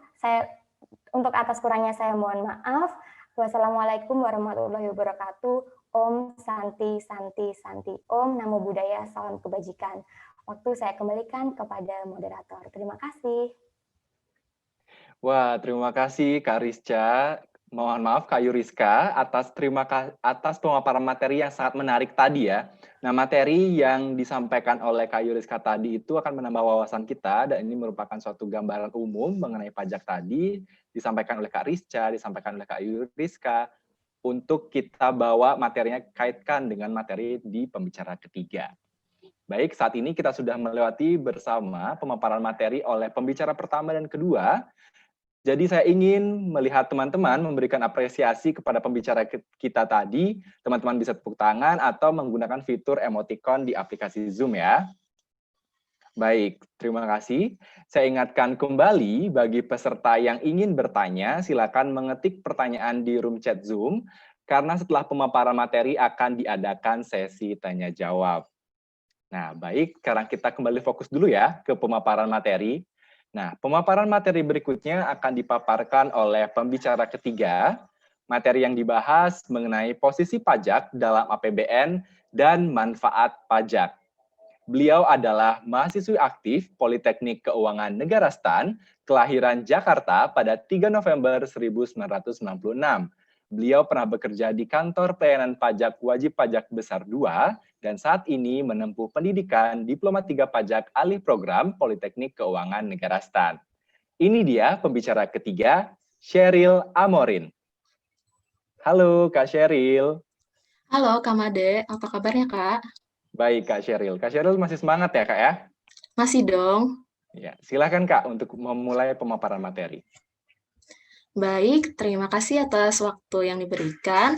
untuk atas kurangnya saya mohon maaf. Wassalamualaikum warahmatullahi wabarakatuh. Om Santi Santi Santi. Om Namo Buddhaya, salam kebajikan. Waktu saya kembalikan kepada moderator. Terima kasih. Wah, terima kasih Kak Rizka. Mohon maaf Kak Yuriska atas pemaparan materi yang sangat menarik tadi ya. Nah, materi yang disampaikan oleh Kak Yuriska tadi itu akan menambah wawasan kita dan ini merupakan suatu gambaran umum mengenai pajak tadi disampaikan oleh Kak Rizka, disampaikan oleh Kak Yuriska untuk kita bawa materinya kaitkan dengan materi di pembicara ketiga. Baik, saat ini kita sudah melewati bersama pemaparan materi oleh pembicara pertama dan kedua. Jadi saya ingin melihat teman-teman memberikan apresiasi kepada pembicara kita tadi. Teman-teman bisa tepuk tangan atau menggunakan fitur emoticon di aplikasi Zoom ya. Baik, terima kasih. Saya ingatkan kembali bagi peserta yang ingin bertanya, silakan mengetik pertanyaan di room chat Zoom, karena setelah pemaparan materi akan diadakan sesi tanya-jawab. Nah, baik, sekarang kita kembali fokus dulu ya ke pemaparan materi. Nah, pemaparan materi berikutnya akan dipaparkan oleh pembicara ketiga. Materi yang dibahas mengenai posisi pajak dalam APBN dan manfaat pajak. Beliau adalah mahasiswi aktif Politeknik Keuangan Negara STAN, kelahiran Jakarta pada 3 November 1996. Beliau pernah bekerja di kantor pelayanan pajak wajib pajak besar 2 dan saat ini menempuh pendidikan Diploma 3 Pajak Alih Program Politeknik Keuangan Negara STAN. Ini dia pembicara ketiga, Sheryl Amorin. Halo Kak Sheryl. Halo Kak Made, apa kabarnya Kak? Baik Kak Sheryl. Kak Sheryl masih semangat ya Kak ya? Masih dong. Ya, silakan Kak untuk memulai pemaparan materi. Baik, terima kasih atas waktu yang diberikan.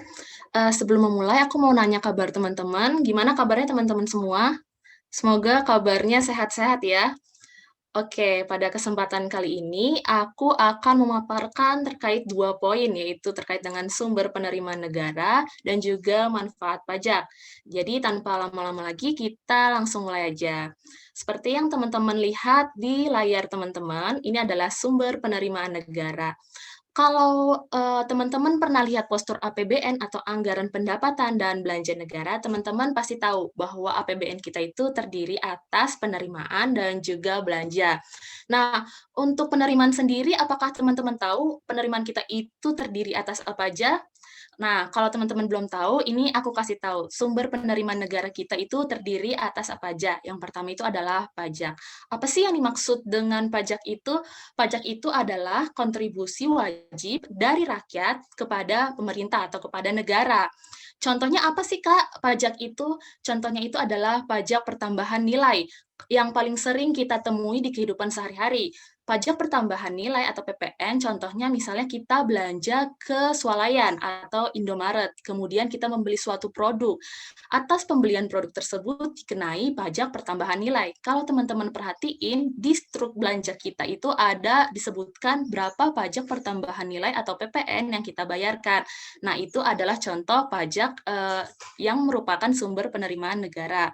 Sebelum memulai, aku mau nanya kabar teman-teman. Gimana kabarnya teman-teman semua? Semoga kabarnya sehat-sehat ya. Oke, pada kesempatan kali ini, aku akan memaparkan terkait 2 poin, yaitu terkait dengan sumber penerimaan negara dan juga manfaat pajak. Jadi, tanpa lama-lama lagi, kita langsung mulai aja. Seperti yang teman-teman lihat di layar teman-teman, ini adalah sumber penerimaan negara. Kalau teman-teman pernah lihat postur APBN atau anggaran pendapatan dan belanja negara, teman-teman pasti tahu bahwa APBN kita itu terdiri atas penerimaan dan juga belanja. Nah, untuk penerimaan sendiri, apakah teman-teman tahu penerimaan kita itu terdiri atas apa aja? Nah, kalau teman-teman belum tahu, ini aku kasih tahu. Sumber penerimaan negara kita itu terdiri atas apa aja? Yang pertama itu adalah pajak. Apa sih yang dimaksud dengan pajak itu? Pajak itu adalah kontribusi wajib dari rakyat kepada pemerintah atau kepada negara. Contohnya apa sih, Kak, pajak itu? Contohnya itu adalah pajak pertambahan nilai yang paling sering kita temui di kehidupan sehari-hari. Pajak pertambahan nilai atau PPN, contohnya misalnya kita belanja ke Swalayan atau Indomaret, kemudian kita membeli suatu produk. Atas pembelian produk tersebut dikenai pajak pertambahan nilai. Kalau teman-teman perhatiin, di struk belanja kita itu ada disebutkan berapa pajak pertambahan nilai atau PPN yang kita bayarkan. Nah, itu adalah contoh pajak yang merupakan sumber penerimaan negara.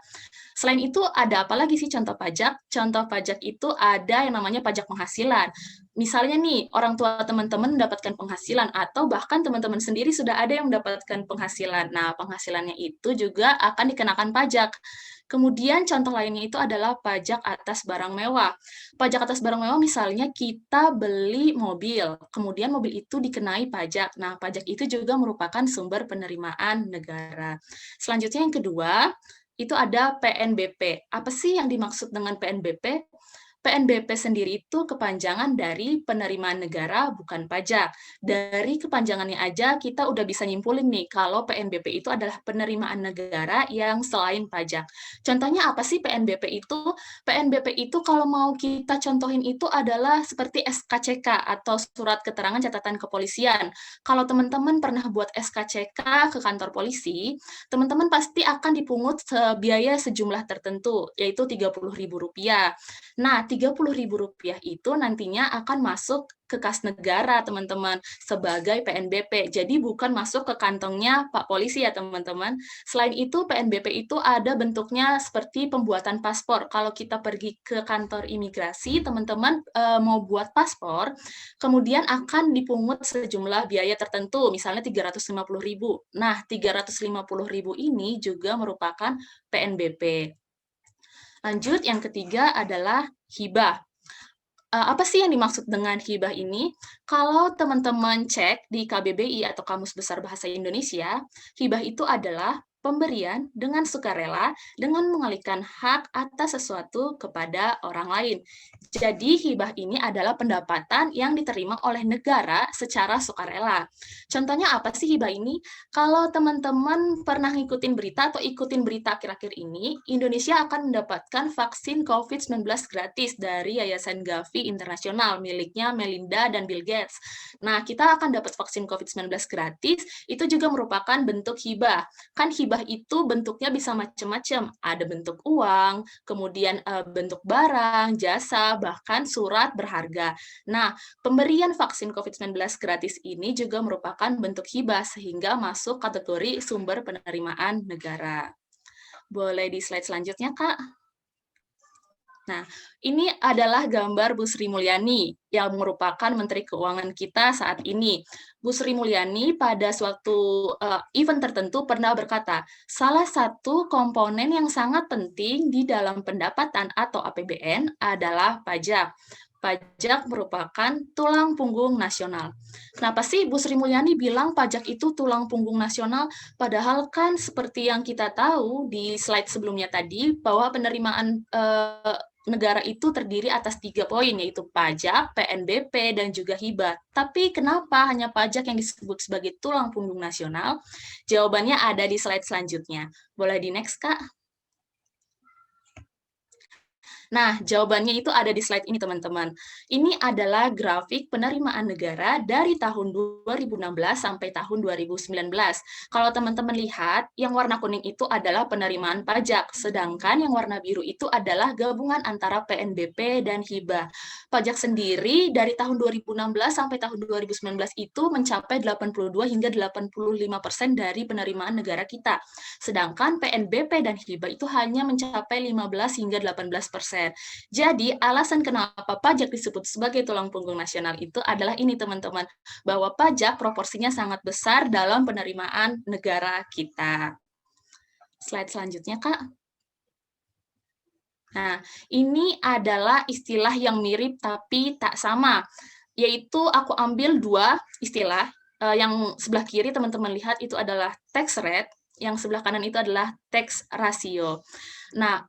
Selain itu, ada apa lagi sih contoh pajak? Contoh pajak itu ada yang namanya pajak penghasilan. Misalnya nih, orang tua teman-teman mendapatkan penghasilan, atau bahkan teman-teman sendiri sudah ada yang mendapatkan penghasilan. Nah, penghasilannya itu juga akan dikenakan pajak. Kemudian contoh lainnya itu adalah pajak atas barang mewah. Pajak atas barang mewah misalnya kita beli mobil, kemudian mobil itu dikenai pajak. Nah, pajak itu juga merupakan sumber penerimaan negara. Selanjutnya yang kedua, itu ada PNBP. Apa sih yang dimaksud dengan PNBP? PNBP sendiri itu kepanjangan dari penerimaan negara bukan pajak. Dari kepanjangannya aja kita udah bisa nyimpulin nih kalau PNBP itu adalah penerimaan negara yang selain pajak. Contohnya apa sih PNBP itu? PNBP itu kalau mau kita contohin itu adalah seperti SKCK atau surat keterangan catatan kepolisian. Kalau teman-teman pernah buat SKCK ke kantor polisi, teman-teman pasti akan dipungut biaya sejumlah tertentu, yaitu Rp30.000. Nah, Rp30.000 itu nantinya akan masuk ke kas negara, teman-teman, sebagai PNBP. Jadi bukan masuk ke kantongnya Pak Polisi ya, teman-teman. Selain itu, PNBP itu ada bentuknya seperti pembuatan paspor. Kalau kita pergi ke kantor imigrasi, teman-teman mau buat paspor, kemudian akan dipungut sejumlah biaya tertentu, misalnya Rp350.000. Nah, Rp350.000 ini juga merupakan PNBP. Lanjut, yang ketiga adalah hibah. Apa sih yang dimaksud dengan hibah ini? Kalau teman-teman cek di KBBI atau Kamus Besar Bahasa Indonesia, hibah itu adalah pemberian dengan sukarela dengan mengalihkan hak atas sesuatu kepada orang lain. Jadi hibah ini adalah pendapatan yang diterima oleh negara secara sukarela. Contohnya apa sih hibah ini? Kalau teman-teman pernah ngikutin berita atau ikutin berita akhir-akhir ini, Indonesia akan mendapatkan vaksin COVID-19 gratis dari Yayasan Gavi Internasional miliknya Melinda dan Bill Gates. Nah, kita akan dapat vaksin COVID-19 gratis, itu juga merupakan bentuk hibah. Kan hibah itu bentuknya bisa macam-macam. Ada bentuk uang, kemudian bentuk barang, jasa, bahkan surat berharga. Nah, pemberian vaksin COVID-19 gratis ini juga merupakan bentuk hibah sehingga masuk kategori sumber penerimaan negara. Boleh di slide selanjutnya, Kak? Nah, ini adalah gambar Bu Sri Mulyani yang merupakan Menteri Keuangan kita saat ini. Bu Sri Mulyani pada suatu event tertentu pernah berkata, salah satu komponen yang sangat penting di dalam pendapatan atau APBN adalah pajak. Pajak merupakan tulang punggung nasional. Kenapa sih Bu Sri Mulyani bilang pajak itu tulang punggung nasional? Padahal kan seperti yang kita tahu di slide sebelumnya tadi, bahwa penerimaan negara itu terdiri atas 3 poin, yaitu pajak, PNBP, dan juga hibah. Tapi kenapa hanya pajak yang disebut sebagai tulang punggung nasional? Jawabannya ada di slide selanjutnya. Boleh di next, Kak? Nah, jawabannya itu ada di slide ini, teman-teman. Ini adalah grafik penerimaan negara dari tahun 2016 sampai tahun 2019. Kalau teman-teman lihat, yang warna kuning itu adalah penerimaan pajak, sedangkan yang warna biru itu adalah gabungan antara PNBP dan hibah. Pajak sendiri dari tahun 2016 sampai tahun 2019 itu mencapai 82 hingga 85% dari penerimaan negara kita. Sedangkan PNBP dan hibah itu hanya mencapai 15 hingga 18%. Jadi, alasan kenapa pajak disebut sebagai tulang punggung nasional itu adalah ini, teman-teman, bahwa pajak proporsinya sangat besar dalam penerimaan negara kita. Slide selanjutnya, Kak. Nah, ini adalah istilah yang mirip tapi tak sama, yaitu aku ambil 2 istilah, yang sebelah kiri teman-teman lihat itu adalah tax rate, yang sebelah kanan itu adalah tax ratio. Nah,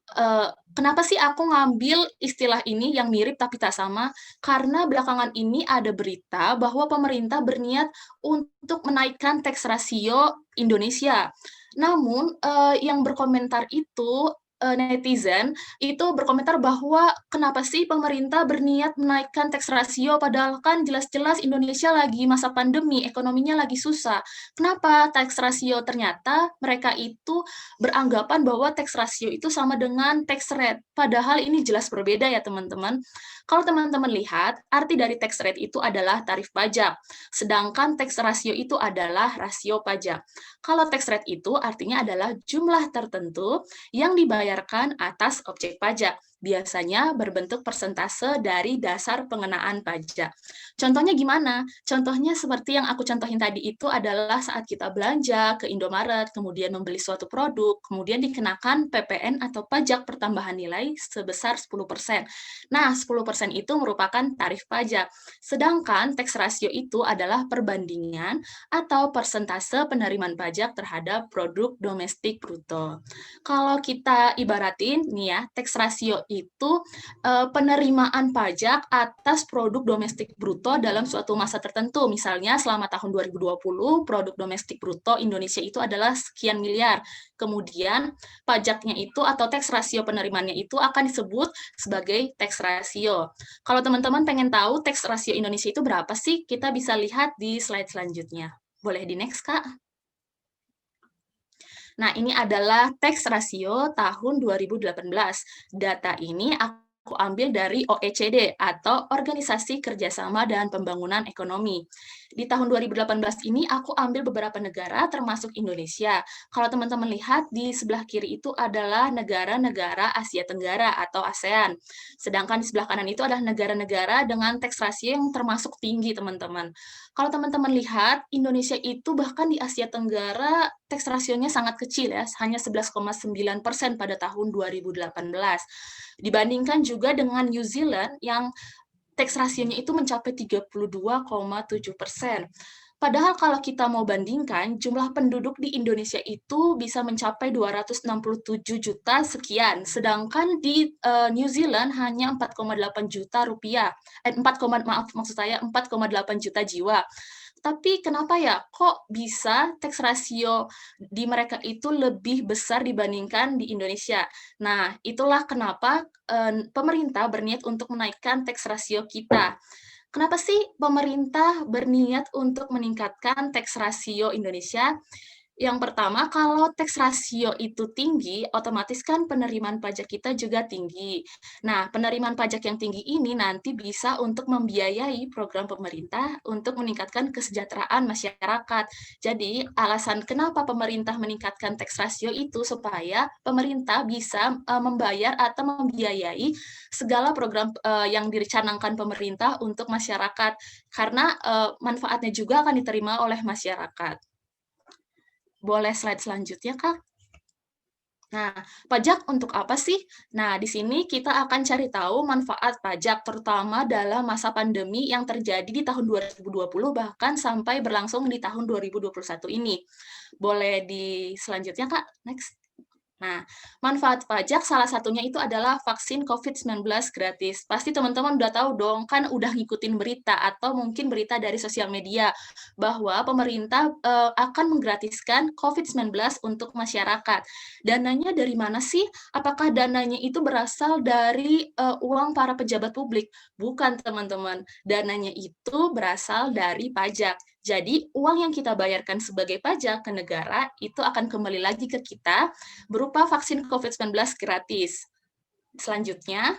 kenapa sih aku ngambil istilah ini yang mirip tapi tak sama? Karena belakangan ini ada berita bahwa pemerintah berniat untuk menaikkan tax ratio Indonesia. Namun, yang berkomentar itu netizen itu berkomentar bahwa kenapa sih pemerintah berniat menaikkan tax ratio padahal kan jelas-jelas Indonesia lagi masa pandemi, ekonominya lagi susah. Kenapa tax ratio? Ternyata mereka itu beranggapan bahwa tax ratio itu sama dengan tax rate. Padahal ini jelas berbeda ya, teman-teman. Kalau teman-teman lihat, arti dari tax rate itu adalah tarif pajak, sedangkan tax ratio itu adalah rasio pajak. Kalau tax rate itu artinya adalah jumlah tertentu yang dibayarkan atas objek pajak, biasanya berbentuk persentase dari dasar pengenaan pajak. Contohnya gimana? Contohnya seperti yang aku contohin tadi itu adalah saat kita belanja ke Indomaret, kemudian membeli suatu produk, kemudian dikenakan PPN atau pajak pertambahan nilai sebesar 10%. Nah, 10% itu merupakan tarif pajak. Sedangkan tax ratio itu adalah perbandingan atau persentase penerimaan pajak terhadap produk domestik bruto. Kalau kita ibaratin nih ya, tax ratio itu penerimaan pajak atas produk domestik bruto dalam suatu masa tertentu. Misalnya selama tahun 2020, produk domestik bruto Indonesia itu adalah sekian miliar. Kemudian pajaknya itu atau tax ratio penerimaannya itu akan disebut sebagai tax ratio. Kalau teman-teman pengen tahu tax ratio Indonesia itu berapa sih, kita bisa lihat di slide selanjutnya. Boleh di next, Kak? Nah, ini adalah tax ratio tahun 2018. Data ini aku ambil dari OECD atau Organisasi Kerjasama dan Pembangunan Ekonomi. Di tahun 2018 ini aku ambil beberapa negara termasuk Indonesia. Kalau teman-teman lihat di sebelah kiri itu adalah negara-negara Asia Tenggara atau ASEAN. Sedangkan di sebelah kanan itu adalah negara-negara dengan tax ratio yang termasuk tinggi, teman-teman. Kalau teman-teman lihat, Indonesia itu bahkan di Asia Tenggara tax ratio-nya sangat kecil ya, hanya 11,9% pada tahun 2018. Dibandingkan juga dengan New Zealand yang tax ratio-nya itu mencapai 32,7%. Padahal kalau kita mau bandingkan, jumlah penduduk di Indonesia itu bisa mencapai 267 juta sekian, sedangkan di New Zealand hanya 4,8 juta rupiah. 4,8 juta jiwa. Tapi kenapa ya kok bisa tax ratio di mereka itu lebih besar dibandingkan di Indonesia? Nah, itulah kenapa pemerintah berniat untuk menaikkan tax ratio kita. Kenapa sih pemerintah berniat untuk meningkatkan tax ratio Indonesia? Yang pertama, kalau tax ratio itu tinggi, otomatis kan penerimaan pajak kita juga tinggi. Nah, penerimaan pajak yang tinggi ini nanti bisa untuk membiayai program pemerintah untuk meningkatkan kesejahteraan masyarakat. Jadi, alasan kenapa pemerintah meningkatkan tax ratio itu supaya pemerintah bisa membayar atau membiayai segala program yang dicanangkan pemerintah untuk masyarakat, karena manfaatnya juga akan diterima oleh masyarakat. Boleh slide selanjutnya, Kak? Nah, pajak untuk apa sih? Nah, di sini kita akan cari tahu manfaat pajak, terutama dalam masa pandemi yang terjadi di tahun 2020, bahkan sampai berlangsung di tahun 2021 ini. Boleh di selanjutnya, Kak? Next. Nah, manfaat pajak salah satunya itu adalah vaksin COVID-19 gratis. Pasti teman-teman udah tahu dong, kan udah ngikutin berita atau mungkin berita dari sosial media bahwa pemerintah akan menggratiskan COVID-19 untuk masyarakat. Dananya dari mana sih? Apakah dananya itu berasal dari uang para pejabat publik? Bukan, teman-teman. Dananya itu berasal dari pajak. Jadi, uang yang kita bayarkan sebagai pajak ke negara itu akan kembali lagi ke kita berupa vaksin COVID-19 gratis. Selanjutnya,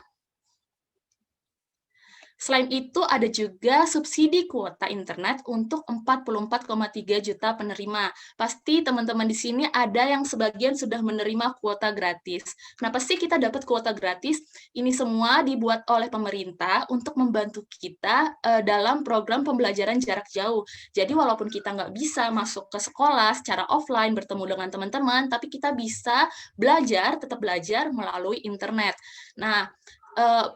selain itu ada juga subsidi kuota internet untuk 44,3 juta penerima. Pasti teman-teman di sini ada yang sebagian sudah menerima kuota gratis. Kenapa sih kita dapat kuota gratis? Ini semua dibuat oleh pemerintah untuk membantu kita dalam program pembelajaran jarak jauh. Jadi walaupun kita nggak bisa masuk ke sekolah secara offline bertemu dengan teman-teman, tapi kita bisa belajar, tetap belajar melalui internet. Nah,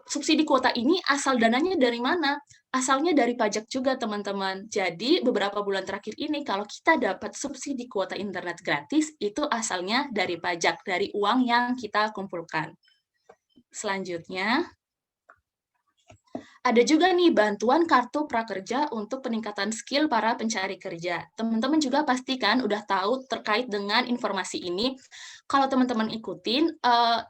subsidi kuota ini asal dananya dari mana? Asalnya dari pajak juga, teman-teman. Jadi, beberapa bulan terakhir ini, kalau kita dapat subsidi kuota internet gratis, itu asalnya dari pajak, dari uang yang kita kumpulkan. Selanjutnya, ada juga nih bantuan kartu prakerja untuk peningkatan skill para pencari kerja. Teman-teman juga pastikan udah tahu terkait dengan informasi ini. Kalau teman-teman ikutin,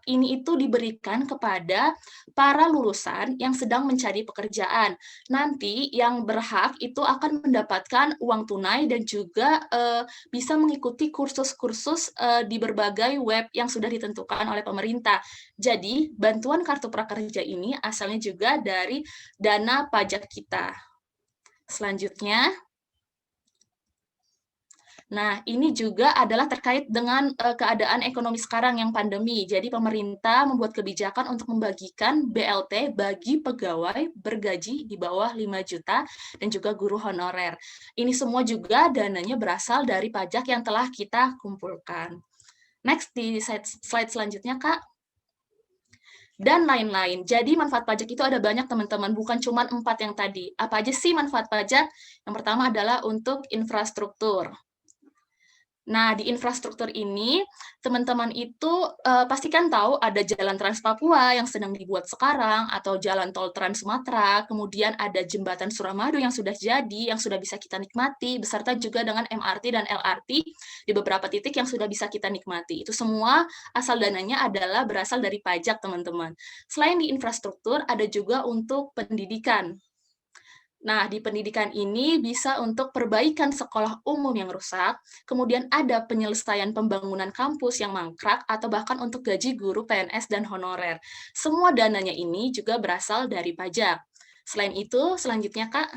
ini itu diberikan kepada para lulusan yang sedang mencari pekerjaan. Nanti yang berhak itu akan mendapatkan uang tunai dan juga bisa mengikuti kursus-kursus di berbagai web yang sudah ditentukan oleh pemerintah. Jadi, bantuan kartu prakerja ini asalnya juga dari dana pajak kita. Selanjutnya, nah ini juga adalah terkait dengan keadaan ekonomi sekarang yang pandemi. Jadi pemerintah membuat kebijakan untuk membagikan BLT bagi pegawai bergaji di bawah 5 juta dan juga guru honorer. Ini semua juga dananya berasal dari pajak yang telah kita kumpulkan. Next, di slide selanjutnya, Kak. Dan lain-lain. Jadi manfaat pajak itu ada banyak, teman-teman, bukan cuma 4 yang tadi. Apa aja sih manfaat pajak? Yang pertama adalah untuk infrastruktur. Nah, di infrastruktur ini, teman-teman itu pastikan tahu ada jalan Trans Papua yang sedang dibuat sekarang, atau jalan tol Trans Sumatera, kemudian ada jembatan Suramadu yang sudah jadi, yang sudah bisa kita nikmati, beserta juga dengan MRT dan LRT di beberapa titik yang sudah bisa kita nikmati. Itu semua asal dananya adalah berasal dari pajak, teman-teman. Selain di infrastruktur, ada juga untuk pendidikan. Nah, di pendidikan ini bisa untuk perbaikan sekolah umum yang rusak, kemudian ada penyelesaian pembangunan kampus yang mangkrak, atau bahkan untuk gaji guru PNS dan honorer. Semua dananya ini juga berasal dari pajak. Selain itu, selanjutnya Kak,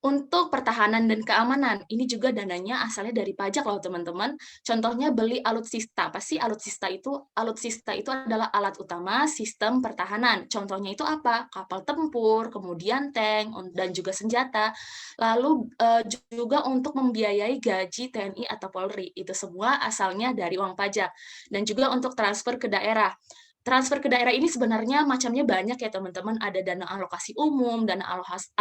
untuk pertahanan dan keamanan, ini juga dananya asalnya dari pajak loh teman-teman. Contohnya beli alutsista. Pasti alutsista itu adalah alat utama sistem pertahanan. Contohnya itu apa? Kapal tempur, kemudian tank, dan juga senjata. Lalu juga untuk membiayai gaji TNI atau Polri. Itu semua asalnya dari uang pajak. Dan juga untuk transfer ke daerah. Transfer ke daerah ini sebenarnya macamnya banyak ya teman-teman, ada dana alokasi umum, dana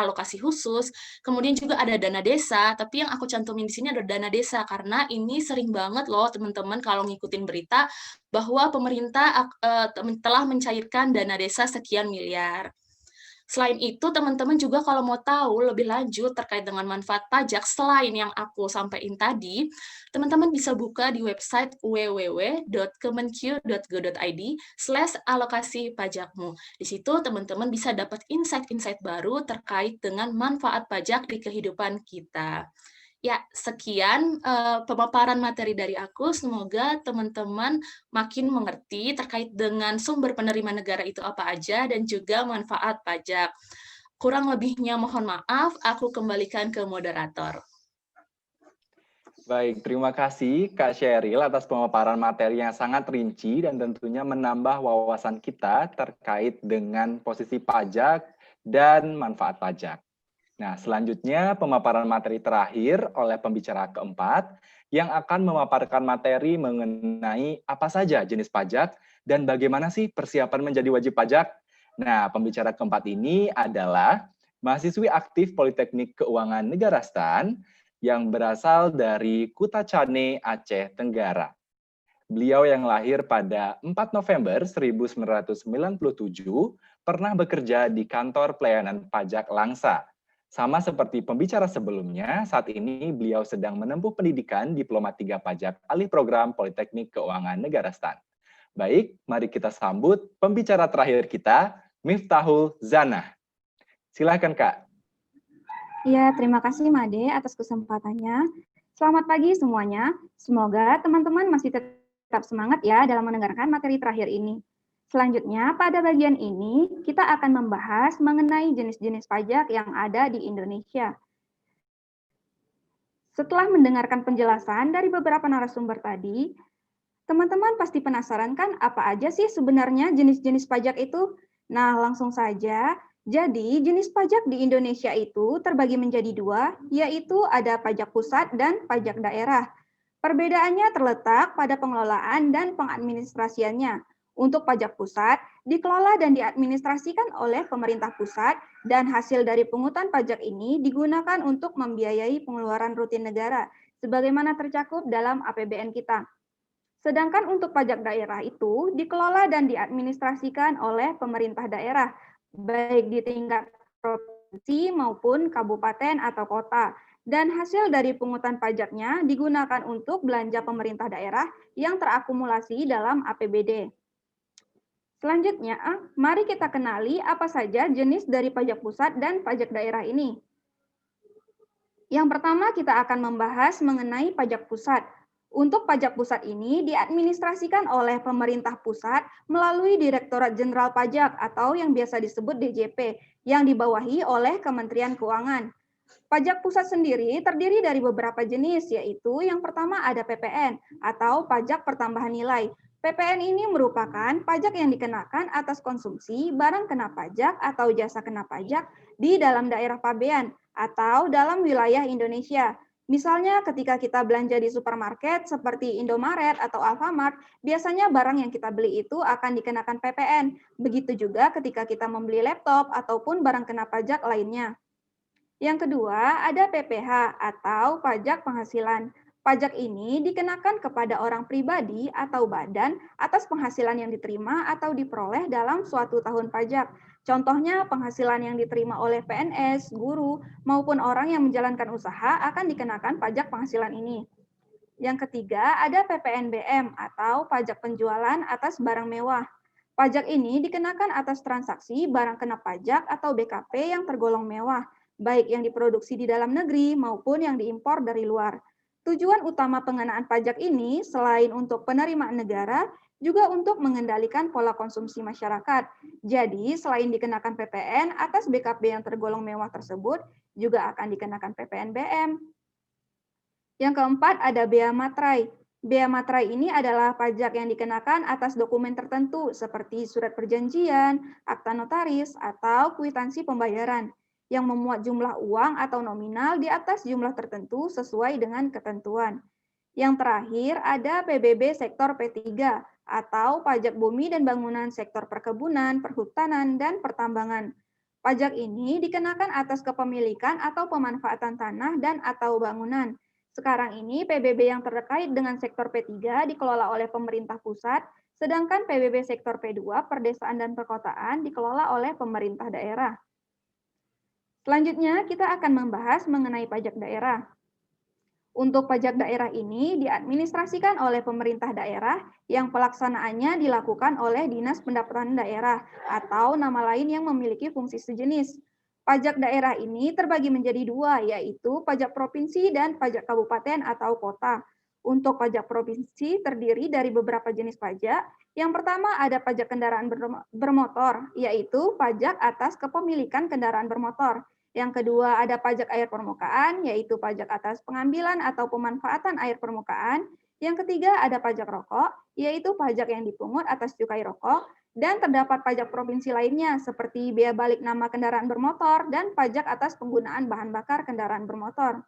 alokasi khusus, kemudian juga ada dana desa, tapi yang aku cantumin di sini ada dana desa, karena ini sering banget loh teman-teman kalau ngikutin berita, bahwa pemerintah telah mencairkan dana desa sekian miliar. Selain itu, teman-teman juga kalau mau tahu lebih lanjut terkait dengan manfaat pajak selain yang aku sampaikan tadi, teman-teman bisa buka di website www.kemenq.go.id/alokasi pajakmu. Di situ teman-teman bisa dapat insight-insight baru terkait dengan manfaat pajak di kehidupan kita. Ya, sekian pemaparan materi dari aku. Semoga teman-teman makin mengerti terkait dengan sumber penerimaan negara itu apa aja dan juga manfaat pajak. Kurang lebihnya mohon maaf, aku kembalikan ke moderator. Baik, terima kasih Kak Sheryl atas pemaparan materi yang sangat rinci dan tentunya menambah wawasan kita terkait dengan posisi pajak dan manfaat pajak. Nah, selanjutnya pemaparan materi terakhir oleh pembicara keempat yang akan memaparkan materi mengenai apa saja jenis pajak dan bagaimana sih persiapan menjadi wajib pajak. Nah, pembicara keempat ini adalah mahasiswi aktif Politeknik Keuangan Negara STAN yang berasal dari Kutacane, Aceh Tenggara. Beliau yang lahir pada 4 November 1997 pernah bekerja di kantor pelayanan pajak Langsa. Sama seperti pembicara sebelumnya, saat ini beliau sedang menempuh pendidikan Diploma 3 Pajak alih program Politeknik Keuangan Negara STAN. Baik, mari kita sambut pembicara terakhir kita, Miftahul Zanah. Silakan Kak. Ya, terima kasih Made atas kesempatannya. Selamat pagi semuanya. Semoga teman-teman masih tetap semangat ya dalam mendengarkan materi terakhir ini. Selanjutnya, pada bagian ini, kita akan membahas mengenai jenis-jenis pajak yang ada di Indonesia. Setelah mendengarkan penjelasan dari beberapa narasumber tadi, teman-teman pasti penasaran kan apa aja sih sebenarnya jenis-jenis pajak itu? Nah, langsung saja. Jadi, jenis pajak di Indonesia itu terbagi menjadi dua, yaitu ada pajak pusat dan pajak daerah. Perbedaannya terletak pada pengelolaan dan pengadministrasiannya. Untuk pajak pusat, dikelola dan diadministrasikan oleh pemerintah pusat, dan hasil dari pungutan pajak ini digunakan untuk membiayai pengeluaran rutin negara, sebagaimana tercakup dalam APBN kita. Sedangkan untuk pajak daerah itu dikelola dan diadministrasikan oleh pemerintah daerah, baik di tingkat provinsi maupun kabupaten atau kota. Dan hasil dari pungutan pajaknya digunakan untuk belanja pemerintah daerah yang terakumulasi dalam APBD. Selanjutnya, mari kita kenali apa saja jenis dari pajak pusat dan pajak daerah ini. Yang pertama, kita akan membahas mengenai pajak pusat. Untuk pajak pusat ini diadministrasikan oleh pemerintah pusat melalui Direktorat Jenderal Pajak atau yang biasa disebut DJP, yang dibawahi oleh Kementerian Keuangan. Pajak pusat sendiri terdiri dari beberapa jenis, yaitu yang pertama ada PPN atau pajak pertambahan nilai. PPN ini merupakan pajak yang dikenakan atas konsumsi barang kena pajak atau jasa kena pajak di dalam daerah pabean atau dalam wilayah Indonesia. Misalnya ketika kita belanja di supermarket seperti Indomaret atau Alfamart, biasanya barang yang kita beli itu akan dikenakan PPN. Begitu juga ketika kita membeli laptop ataupun barang kena pajak lainnya. Yang kedua, ada PPH atau pajak penghasilan. Pajak ini dikenakan kepada orang pribadi atau badan atas penghasilan yang diterima atau diperoleh dalam suatu tahun pajak. Contohnya, penghasilan yang diterima oleh PNS, guru, maupun orang yang menjalankan usaha akan dikenakan pajak penghasilan ini. Yang ketiga, ada PPNBM atau pajak penjualan atas barang mewah. Pajak ini dikenakan atas transaksi barang kena pajak atau BKP yang tergolong mewah, baik yang diproduksi di dalam negeri maupun yang diimpor dari luar. Tujuan utama pengenaan pajak ini selain untuk penerimaan negara, juga untuk mengendalikan pola konsumsi masyarakat. Jadi, selain dikenakan PPN atas BKP yang tergolong mewah tersebut, juga akan dikenakan PPNBM. Yang keempat ada bea matrai. Bea matrai ini adalah pajak yang dikenakan atas dokumen tertentu seperti surat perjanjian, akta notaris, atau kwitansi pembayaran yang memuat jumlah uang atau nominal di atas jumlah tertentu sesuai dengan ketentuan. Yang terakhir ada PBB sektor P3 atau pajak bumi dan bangunan sektor perkebunan, perhutanan, dan pertambangan. Pajak ini dikenakan atas kepemilikan atau pemanfaatan tanah dan atau bangunan. Sekarang ini PBB yang terkait dengan sektor P3 dikelola oleh pemerintah pusat, sedangkan PBB sektor P2, perdesaan dan perkotaan, dikelola oleh pemerintah daerah. Selanjutnya, kita akan membahas mengenai pajak daerah. Untuk pajak daerah ini diadministrasikan oleh pemerintah daerah yang pelaksanaannya dilakukan oleh Dinas Pendapatan Daerah atau nama lain yang memiliki fungsi sejenis. Pajak daerah ini terbagi menjadi dua, yaitu pajak provinsi dan pajak kabupaten atau kota. Untuk pajak provinsi terdiri dari beberapa jenis pajak. Yang pertama ada pajak kendaraan bermotor, yaitu pajak atas kepemilikan kendaraan bermotor. Yang kedua ada pajak air permukaan, yaitu pajak atas pengambilan atau pemanfaatan air permukaan. Yang ketiga ada pajak rokok, yaitu pajak yang dipungut atas cukai rokok. Dan terdapat pajak provinsi lainnya, seperti bea balik nama kendaraan bermotor dan pajak atas penggunaan bahan bakar kendaraan bermotor.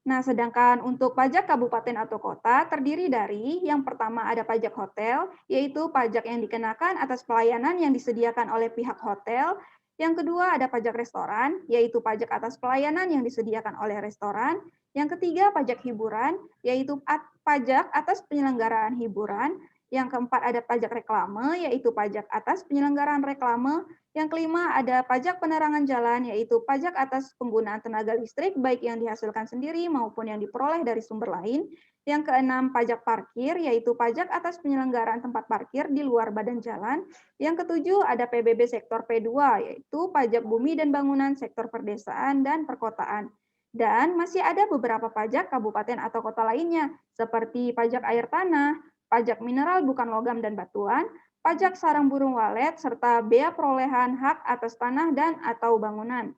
Nah, sedangkan untuk pajak kabupaten atau kota terdiri dari yang pertama ada pajak hotel, yaitu pajak yang dikenakan atas pelayanan yang disediakan oleh pihak hotel. Yang kedua ada pajak restoran, yaitu pajak atas pelayanan yang disediakan oleh restoran. Yang ketiga pajak hiburan, yaitu pajak atas penyelenggaraan hiburan. Yang keempat ada pajak reklame, yaitu pajak atas penyelenggaraan reklame. Yang kelima ada pajak penerangan jalan, yaitu pajak atas penggunaan tenaga listrik, baik yang dihasilkan sendiri maupun yang diperoleh dari sumber lain. Yang keenam pajak parkir, yaitu pajak atas penyelenggaraan tempat parkir di luar badan jalan. Yang ketujuh ada PBB sektor P2, yaitu pajak bumi dan bangunan sektor perdesaan dan perkotaan. Dan masih ada beberapa pajak kabupaten atau kota lainnya, seperti pajak air tanah, pajak mineral bukan logam dan batuan, pajak sarang burung walet, serta bea perolehan hak atas tanah dan atau bangunan.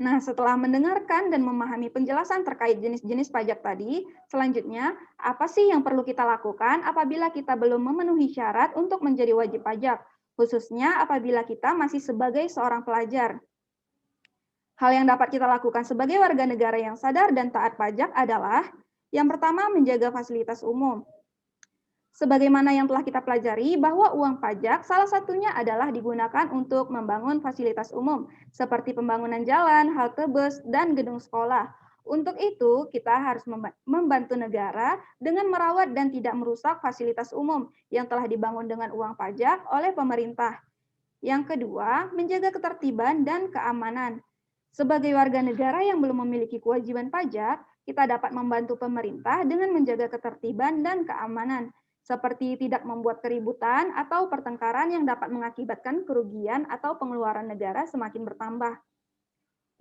Nah, setelah mendengarkan dan memahami penjelasan terkait jenis-jenis pajak tadi, selanjutnya, apa sih yang perlu kita lakukan apabila kita belum memenuhi syarat untuk menjadi wajib pajak, khususnya apabila kita masih sebagai seorang pelajar? Hal yang dapat kita lakukan sebagai warga negara yang sadar dan taat pajak adalah, yang pertama, menjaga fasilitas umum. Sebagaimana yang telah kita pelajari bahwa uang pajak salah satunya adalah digunakan untuk membangun fasilitas umum, seperti pembangunan jalan, halte bus, dan gedung sekolah. Untuk itu, kita harus membantu negara dengan merawat dan tidak merusak fasilitas umum yang telah dibangun dengan uang pajak oleh pemerintah. Yang kedua, menjaga ketertiban dan keamanan. Sebagai warga negara yang belum memiliki kewajiban pajak, kita dapat membantu pemerintah dengan menjaga ketertiban dan keamanan, seperti tidak membuat keributan atau pertengkaran yang dapat mengakibatkan kerugian atau pengeluaran negara semakin bertambah.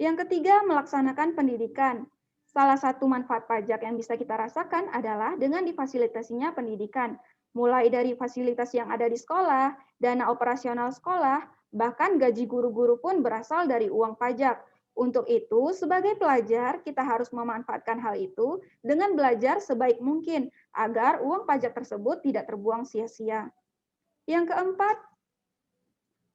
Yang ketiga, melaksanakan pendidikan. Salah satu manfaat pajak yang bisa kita rasakan adalah dengan difasilitasinya pendidikan, mulai dari fasilitas yang ada di sekolah, dana operasional sekolah, bahkan gaji guru-guru pun berasal dari uang pajak. Untuk itu, sebagai pelajar, kita harus memanfaatkan hal itu dengan belajar sebaik mungkin agar uang pajak tersebut tidak terbuang sia-sia. Yang keempat,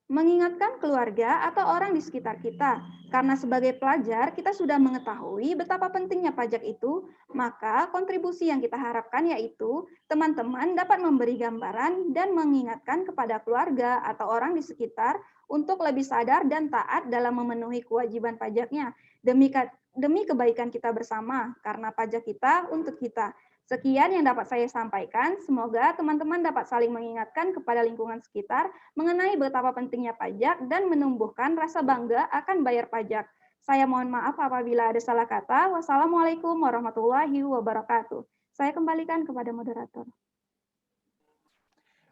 mengingatkan keluarga atau orang di sekitar kita. Karena sebagai pelajar, kita sudah mengetahui betapa pentingnya pajak itu, maka kontribusi yang kita harapkan yaitu teman-teman dapat memberi gambaran dan mengingatkan kepada keluarga atau orang di sekitar untuk lebih sadar dan taat dalam memenuhi kewajiban pajaknya demi kebaikan kita bersama, karena pajak kita untuk kita. Sekian yang dapat saya sampaikan. Semoga teman-teman dapat saling mengingatkan kepada lingkungan sekitar mengenai betapa pentingnya pajak dan menumbuhkan rasa bangga akan bayar pajak. Saya mohon maaf apabila ada salah kata. Wassalamualaikum warahmatullahi wabarakatuh. Saya kembalikan kepada moderator.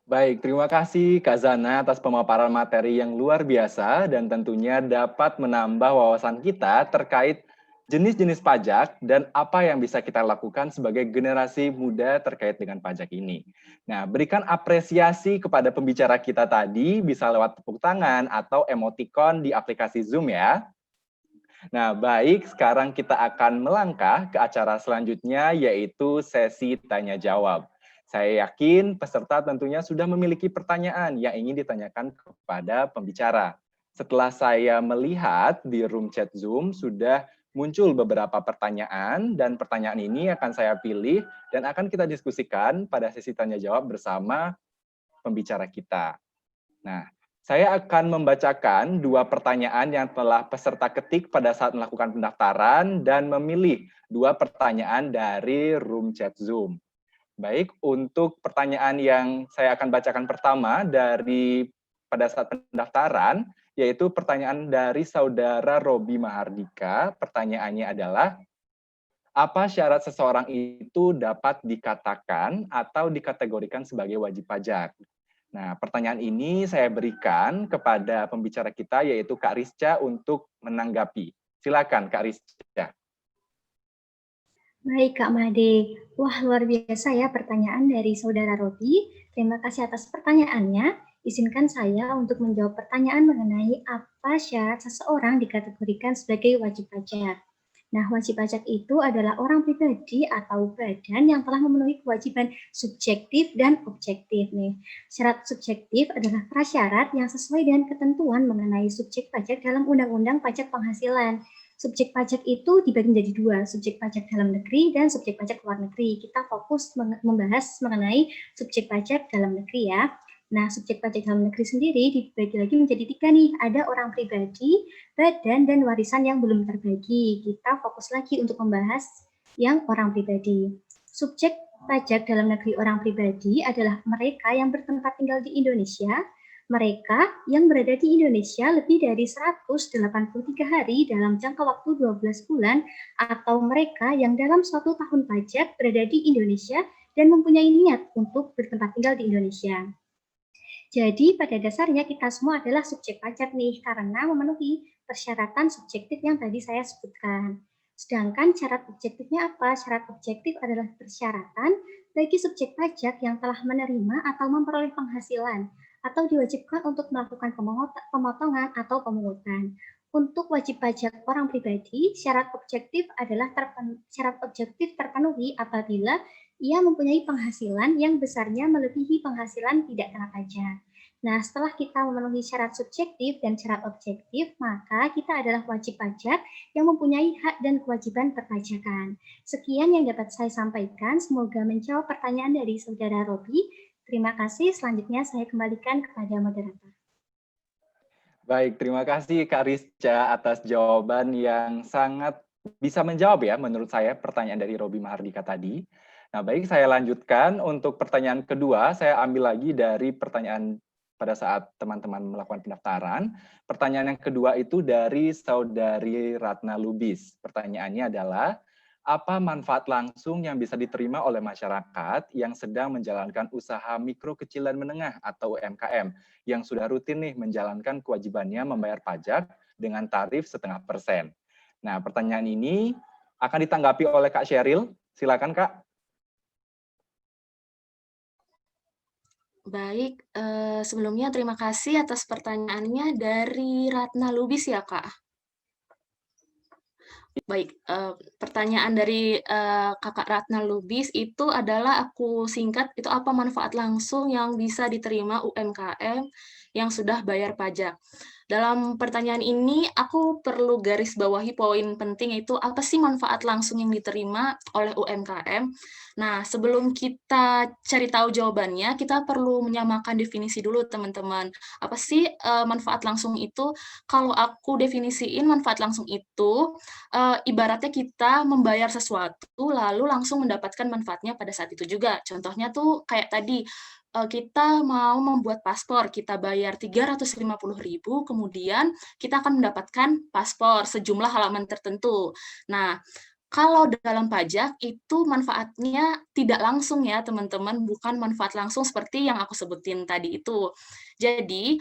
Baik, terima kasih Kak Zana atas pemaparan materi yang luar biasa dan tentunya dapat menambah wawasan kita terkait jenis-jenis pajak dan apa yang bisa kita lakukan sebagai generasi muda terkait dengan pajak ini. Nah, berikan apresiasi kepada pembicara kita tadi, bisa lewat tepuk tangan atau emoticon di aplikasi Zoom ya. Nah, baik, sekarang kita akan melangkah ke acara selanjutnya, yaitu sesi tanya-jawab. Saya yakin peserta tentunya sudah memiliki pertanyaan yang ingin ditanyakan kepada pembicara. Setelah saya melihat di room chat Zoom, sudah muncul beberapa pertanyaan, dan pertanyaan ini akan saya pilih dan akan kita diskusikan pada sesi tanya-jawab bersama pembicara kita. Nah, saya akan membacakan 2 pertanyaan yang telah peserta ketik pada saat melakukan pendaftaran dan memilih 2 pertanyaan dari room chat Zoom. Baik, untuk pertanyaan yang saya akan bacakan pertama dari pada saat pendaftaran, yaitu pertanyaan dari saudara Robi Mahardika. Pertanyaannya adalah, apa syarat seseorang itu dapat dikatakan atau dikategorikan sebagai wajib pajak? Nah, pertanyaan ini saya berikan kepada pembicara kita, yaitu Kak Rizca, untuk menanggapi. Silakan Kak Rizca. Baik Kak Made, wah luar biasa ya pertanyaan dari saudara Robi. Terima kasih atas pertanyaannya. Izinkan saya untuk menjawab pertanyaan mengenai apa syarat seseorang dikategorikan sebagai wajib pajak. Nah, wajib pajak itu adalah orang pribadi atau badan yang telah memenuhi kewajiban subjektif dan objektif nih. Syarat subjektif adalah prasyarat yang sesuai dengan ketentuan mengenai subjek pajak dalam Undang-Undang Pajak Penghasilan. Subjek pajak itu dibagi menjadi 2, subjek pajak dalam negeri dan subjek pajak luar negeri. Kita fokus membahas mengenai subjek pajak dalam negeri ya. Nah, subjek pajak dalam negeri sendiri dibagi lagi menjadi 3 nih. Ada orang pribadi, badan, dan warisan yang belum terbagi. Kita fokus lagi untuk membahas yang orang pribadi. Subjek pajak dalam negeri orang pribadi adalah mereka yang bertempat tinggal di Indonesia, mereka yang berada di Indonesia lebih dari 183 hari dalam jangka waktu 12 bulan, atau mereka yang dalam suatu tahun pajak berada di Indonesia dan mempunyai niat untuk bertempat tinggal di Indonesia. Jadi pada dasarnya kita semua adalah subjek pajak nih, karena memenuhi persyaratan subjektif yang tadi saya sebutkan. Sedangkan syarat objektifnya apa? Syarat objektif adalah persyaratan bagi subjek pajak yang telah menerima atau memperoleh penghasilan atau diwajibkan untuk melakukan pemotongan atau pemungutan. Untuk wajib pajak orang pribadi, syarat objektif adalah terpenuhi apabila ia mempunyai penghasilan yang besarnya melebihi penghasilan tidak kena pajak. Nah, setelah kita memenuhi syarat subjektif dan syarat objektif, maka kita adalah wajib pajak yang mempunyai hak dan kewajiban perpajakan. Sekian yang dapat saya sampaikan, semoga menjawab pertanyaan dari saudara Robi. Terima kasih, selanjutnya saya kembalikan kepada moderator. Baik, terima kasih Kak Rizca atas jawaban yang sangat bisa menjawab ya menurut saya pertanyaan dari Robi Mahardika tadi. Nah, baik, saya lanjutkan untuk pertanyaan kedua. Saya ambil lagi dari pertanyaan pada saat teman-teman melakukan pendaftaran. Pertanyaan yang kedua itu dari saudari Ratna Lubis. Pertanyaannya adalah, apa manfaat langsung yang bisa diterima oleh masyarakat yang sedang menjalankan usaha mikro, kecil, dan menengah atau UMKM yang sudah rutin nih menjalankan kewajibannya membayar pajak dengan tarif 0,5%? Nah, pertanyaan ini akan ditanggapi oleh Kak Sheryl. Silakan Kak. Baik, sebelumnya terima kasih atas pertanyaannya dari Ratna Lubis ya, Kak. Baik, pertanyaan dari Kakak Ratna Lubis itu adalah aku singkat, itu apa manfaat langsung yang bisa diterima UMKM yang sudah bayar pajak. Dalam pertanyaan ini, aku perlu garis bawahi poin penting, yaitu apa sih manfaat langsung yang diterima oleh UMKM. Nah, sebelum kita cari tahu jawabannya, kita perlu menyamakan definisi dulu, teman-teman. Apa sih manfaat langsung itu? Kalau aku definisiin manfaat langsung itu, ibaratnya kita membayar sesuatu, lalu langsung mendapatkan manfaatnya pada saat itu juga. Contohnya tuh kayak tadi, kita mau membuat paspor, kita bayar 350.000, kemudian kita akan mendapatkan paspor sejumlah halaman tertentu. Nah, kalau dalam pajak itu manfaatnya tidak langsung ya teman-teman, bukan manfaat langsung seperti yang aku sebutin tadi itu. Jadi,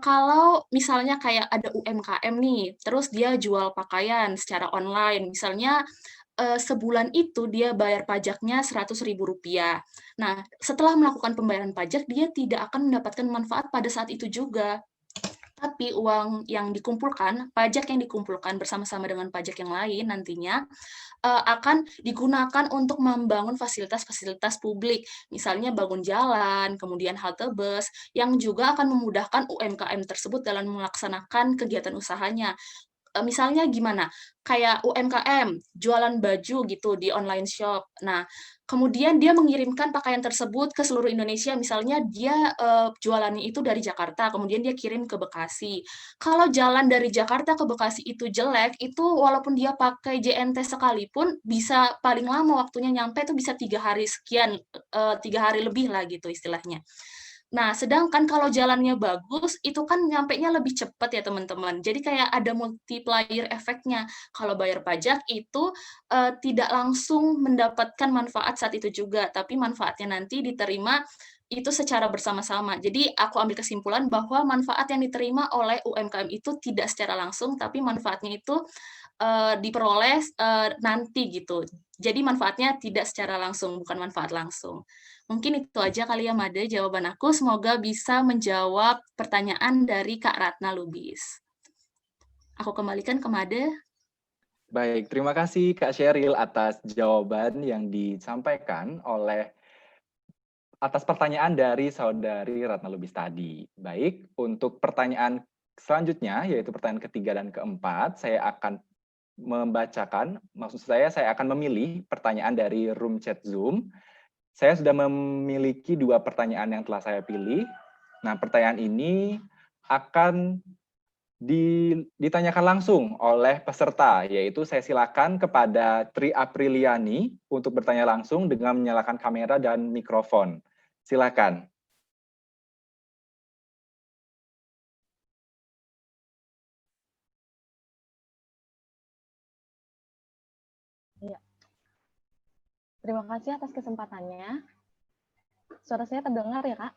kalau misalnya kayak ada UMKM nih, terus dia jual pakaian secara online, misalnya sebulan itu dia bayar pajaknya Rp100.000. Nah, setelah melakukan pembayaran pajak, dia tidak akan mendapatkan manfaat pada saat itu juga. Tapi uang yang dikumpulkan, pajak yang dikumpulkan bersama-sama dengan pajak yang lain nantinya, akan digunakan untuk membangun fasilitas-fasilitas publik, misalnya bangun jalan, kemudian halte bus, yang juga akan memudahkan UMKM tersebut dalam melaksanakan kegiatan usahanya. Misalnya gimana, kayak UMKM, jualan baju gitu di online shop. Nah, kemudian dia mengirimkan pakaian tersebut ke seluruh Indonesia, misalnya dia jualannya itu dari Jakarta, kemudian dia kirim ke Bekasi. Kalau jalan dari Jakarta ke Bekasi itu jelek, itu walaupun dia pakai JNT sekalipun, bisa paling lama waktunya nyampe itu bisa 3 hari sekian, 3 hari lebih lah gitu istilahnya. Nah, sedangkan kalau jalannya bagus, itu kan nyampenya lebih cepat ya teman-teman. Jadi kayak ada multiplier efeknya. Kalau bayar pajak itu tidak langsung mendapatkan manfaat saat itu juga, tapi manfaatnya nanti diterima itu secara bersama-sama. Jadi aku ambil kesimpulan bahwa manfaat yang diterima oleh UMKM itu tidak secara langsung, tapi manfaatnya itu diperoleh nanti gitu. Jadi manfaatnya tidak secara langsung, bukan manfaat langsung. Mungkin itu aja kali ya Made jawaban aku. Semoga bisa menjawab pertanyaan dari Kak Ratna Lubis. Aku kembalikan ke Made. Baik, terima kasih Kak Sheryl atas jawaban yang disampaikan oleh atas pertanyaan dari saudari Ratna Lubis tadi. Baik, untuk pertanyaan selanjutnya, yaitu pertanyaan ketiga dan keempat, saya akan membacakan, maksud saya akan memilih pertanyaan dari room chat Zoom. Saya sudah memiliki 2 pertanyaan yang telah saya pilih. Nah, pertanyaan ini akan ditanyakan langsung oleh peserta, yaitu saya silakan kepada Tri Apriliani untuk bertanya langsung dengan menyalakan kamera dan mikrofon. Silakan. Iya. Terima kasih atas kesempatannya. Suara saya terdengar ya, Kak?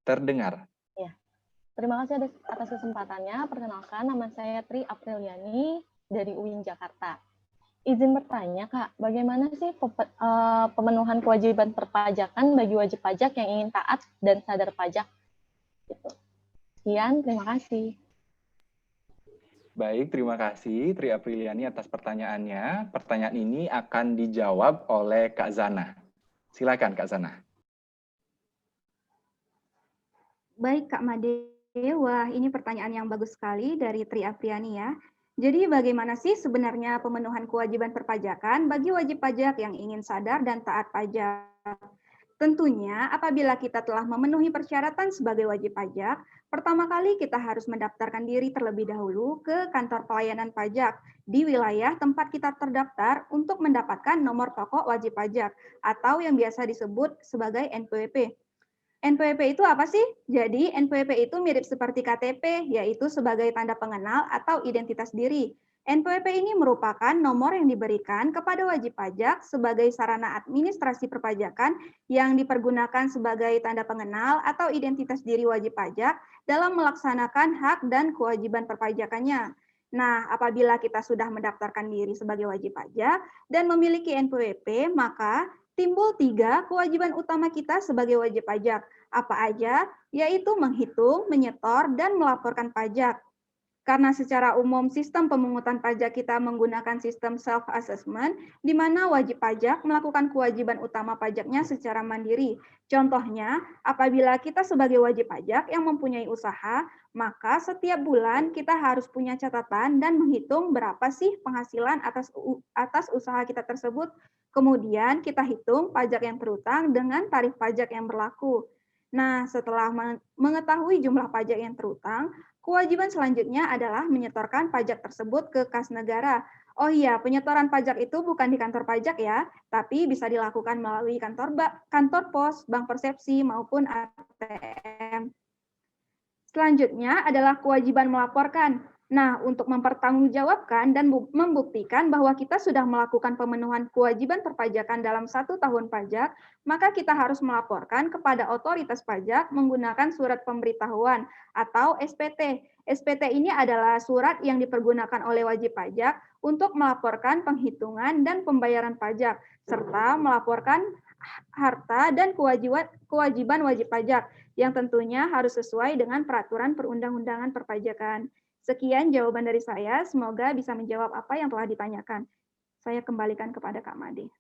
Terdengar. Ya. Terima kasih atas kesempatannya. Perkenalkan, nama saya Tri Apriliani dari UIN Jakarta. Izin bertanya, Kak, bagaimana sih pemenuhan kewajiban perpajakan bagi wajib pajak yang ingin taat dan sadar pajak? Gitu. Sekian, terima kasih. Baik, terima kasih Tri Apriliani atas pertanyaannya. Pertanyaan ini akan dijawab oleh Kak Zana. Silakan Kak Zana. Baik Kak Made, wah ini pertanyaan yang bagus sekali dari Tri Apriliani ya. Jadi bagaimana sih sebenarnya pemenuhan kewajiban perpajakan bagi wajib pajak yang ingin sadar dan taat pajak? Tentunya apabila kita telah memenuhi persyaratan sebagai wajib pajak, pertama kali kita harus mendaftarkan diri terlebih dahulu ke kantor pelayanan pajak di wilayah tempat kita terdaftar untuk mendapatkan nomor pokok wajib pajak atau yang biasa disebut sebagai NPWP. NPWP itu apa sih? Jadi NPWP itu mirip seperti KTP, yaitu sebagai tanda pengenal atau identitas diri. NPWP ini merupakan nomor yang diberikan kepada wajib pajak sebagai sarana administrasi perpajakan yang dipergunakan sebagai tanda pengenal atau identitas diri wajib pajak dalam melaksanakan hak dan kewajiban perpajakannya. Nah, apabila kita sudah mendaftarkan diri sebagai wajib pajak dan memiliki NPWP, maka timbul 3 kewajiban utama kita sebagai wajib pajak. Apa aja? Yaitu menghitung, menyetor, dan melaporkan pajak. Karena secara umum sistem pemungutan pajak kita menggunakan sistem self-assessment, di mana wajib pajak melakukan kewajiban utama pajaknya secara mandiri. Contohnya, apabila kita sebagai wajib pajak yang mempunyai usaha, maka setiap bulan kita harus punya catatan dan menghitung berapa sih penghasilan atas usaha kita tersebut. Kemudian kita hitung pajak yang terutang dengan tarif pajak yang berlaku. Nah, setelah mengetahui jumlah pajak yang terutang, kewajiban selanjutnya adalah menyetorkan pajak tersebut ke kas negara. Oh iya, penyetoran pajak itu bukan di kantor pajak ya, tapi bisa dilakukan melalui kantor pos, bank persepsi, maupun ATM. Selanjutnya adalah kewajiban melaporkan. Nah, untuk mempertanggungjawabkan dan membuktikan bahwa kita sudah melakukan pemenuhan kewajiban perpajakan dalam 1 tahun pajak, maka kita harus melaporkan kepada otoritas pajak menggunakan surat pemberitahuan atau SPT. SPT ini adalah surat yang dipergunakan oleh wajib pajak untuk melaporkan penghitungan dan pembayaran pajak, serta melaporkan harta dan kewajiban wajib pajak, yang tentunya harus sesuai dengan peraturan perundang-undangan perpajakan. Sekian jawaban dari saya, semoga bisa menjawab apa yang telah ditanyakan. Saya kembalikan kepada Kak Made.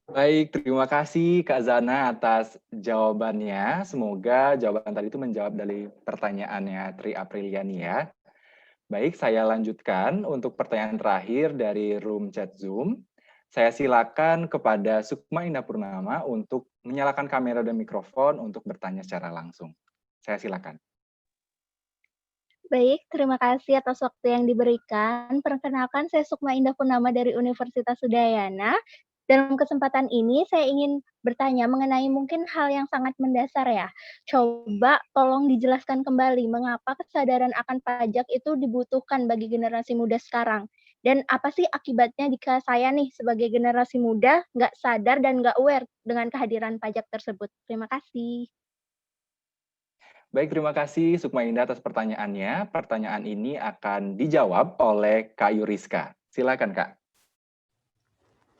Baik, terima kasih Kak Zana atas jawabannya. Semoga jawaban tadi itu menjawab dari pertanyaannya Tri Apriliani ya. Baik, saya lanjutkan untuk pertanyaan terakhir dari room chat Zoom. Saya silakan kepada Sukma Indah Purnama untuk menyalakan kamera dan mikrofon untuk bertanya secara langsung. Saya silakan. Baik, terima kasih atas waktu yang diberikan. Perkenalkan, saya Sukma Indah Purnama dari Universitas Udayana. Dalam kesempatan ini, saya ingin bertanya mengenai mungkin hal yang sangat mendasar ya. Coba tolong dijelaskan kembali mengapa kesadaran akan pajak itu dibutuhkan bagi generasi muda sekarang. Dan apa sih akibatnya jika saya nih sebagai generasi muda nggak sadar dan nggak aware dengan kehadiran pajak tersebut? Terima kasih. Baik, terima kasih Sukma Indah atas pertanyaannya. Pertanyaan ini akan dijawab oleh Kak Yuriska. Silakan Kak.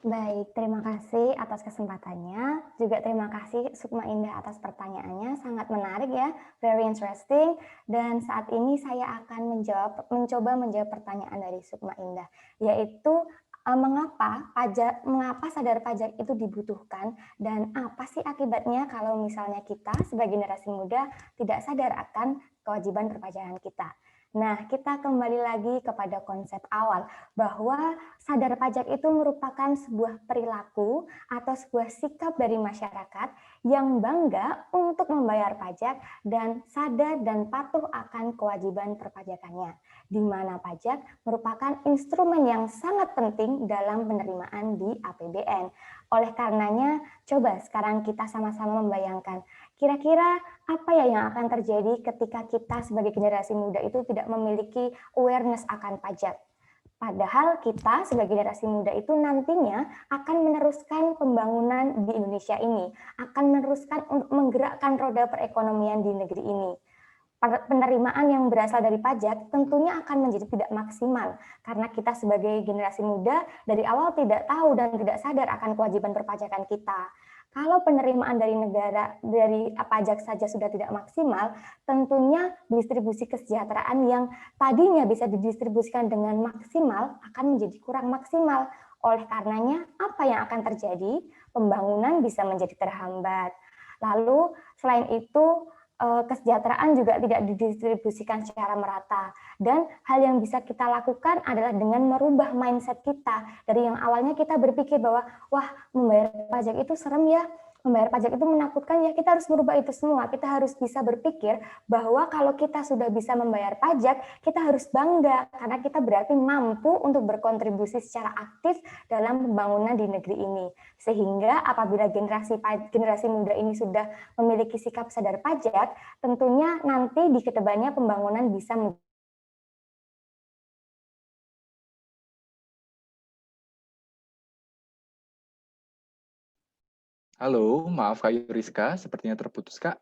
Baik, terima kasih atas kesempatannya. Juga terima kasih Sukma Indah atas pertanyaannya. Sangat menarik ya, very interesting. Dan saat ini saya akan mencoba menjawab pertanyaan dari Sukma Indah, yaitu mengapa sadar pajak itu dibutuhkan dan apa sih akibatnya kalau misalnya kita sebagai generasi muda tidak sadar akan kewajiban perpajakan kita. Nah, kita kembali lagi kepada konsep awal bahwa sadar pajak itu merupakan sebuah perilaku atau sebuah sikap dari masyarakat yang bangga untuk membayar pajak dan sadar dan patuh akan kewajiban perpajakannya, di mana pajak merupakan instrumen yang sangat penting dalam penerimaan di APBN. Oleh karenanya, coba sekarang kita sama-sama membayangkan, kira-kira apa ya yang akan terjadi ketika kita sebagai generasi muda itu tidak memiliki awareness akan pajak. Padahal kita sebagai generasi muda itu nantinya akan meneruskan pembangunan di Indonesia ini, akan meneruskan untuk menggerakkan roda perekonomian di negeri ini. Penerimaan yang berasal dari pajak tentunya akan menjadi tidak maksimal karena kita sebagai generasi muda dari awal tidak tahu dan tidak sadar akan kewajiban perpajakan kita. Kalau penerimaan dari negara dari pajak saja sudah tidak maksimal, tentunya distribusi kesejahteraan yang tadinya bisa didistribusikan dengan maksimal akan menjadi kurang maksimal. Oleh karenanya, apa yang akan terjadi? Pembangunan bisa menjadi terhambat. Lalu selain itu, kesejahteraan juga tidak didistribusikan secara merata. Dan hal yang bisa kita lakukan adalah dengan merubah mindset kita. Dari yang awalnya kita berpikir bahwa, wah membayar pajak itu serem ya, membayar pajak itu menakutkan ya, kita harus merubah itu semua. Kita harus bisa berpikir bahwa kalau kita sudah bisa membayar pajak, kita harus bangga karena kita berarti mampu untuk berkontribusi secara aktif dalam pembangunan di negeri ini. Sehingga apabila generasi muda ini sudah memiliki sikap sadar pajak, tentunya nanti di kedepannya pembangunan bisa Halo, maaf Kak Yuriska, sepertinya terputus Kak.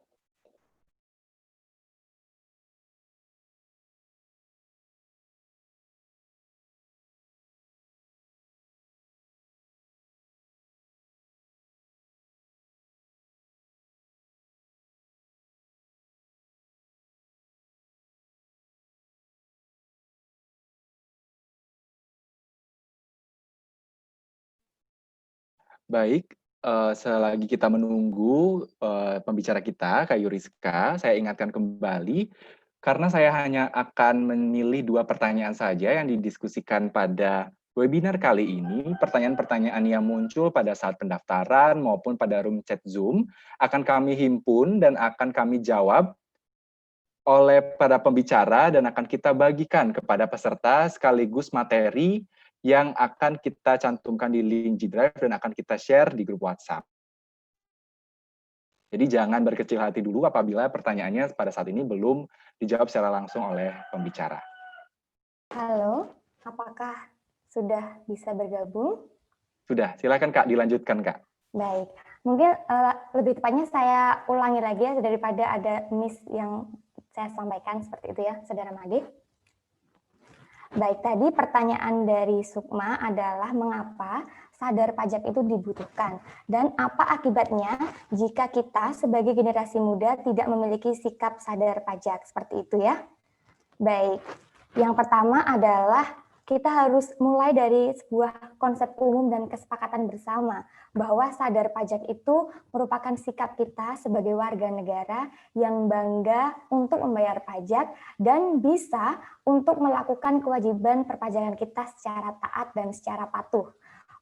Baik, selagi kita menunggu pembicara kita, Kak Yuriska, saya ingatkan kembali, karena saya hanya akan memilih 2 pertanyaan saja yang didiskusikan pada webinar kali ini. Pertanyaan-pertanyaan yang muncul pada saat pendaftaran maupun pada room chat Zoom akan kami himpun dan akan kami jawab oleh para pembicara dan akan kita bagikan kepada peserta sekaligus materi yang akan kita cantumkan di link G Drive dan akan kita share di grup WhatsApp. Jadi jangan berkecil hati dulu apabila pertanyaannya pada saat ini belum dijawab secara langsung oleh pembicara. Halo, apakah sudah bisa bergabung? Sudah, silakan Kak, dilanjutkan Kak. Baik, mungkin lebih tepatnya saya ulangi lagi ya daripada ada miss yang saya sampaikan seperti itu ya, Saudara Made. Baik, tadi pertanyaan dari Sukma adalah mengapa sadar pajak itu dibutuhkan dan apa akibatnya jika kita sebagai generasi muda tidak memiliki sikap sadar pajak seperti itu ya. Baik, yang pertama adalah kita harus mulai dari sebuah konsep umum dan kesepakatan bersama bahwa sadar pajak itu merupakan sikap kita sebagai warga negara yang bangga untuk membayar pajak dan bisa untuk melakukan kewajiban perpajakan kita secara taat dan secara patuh.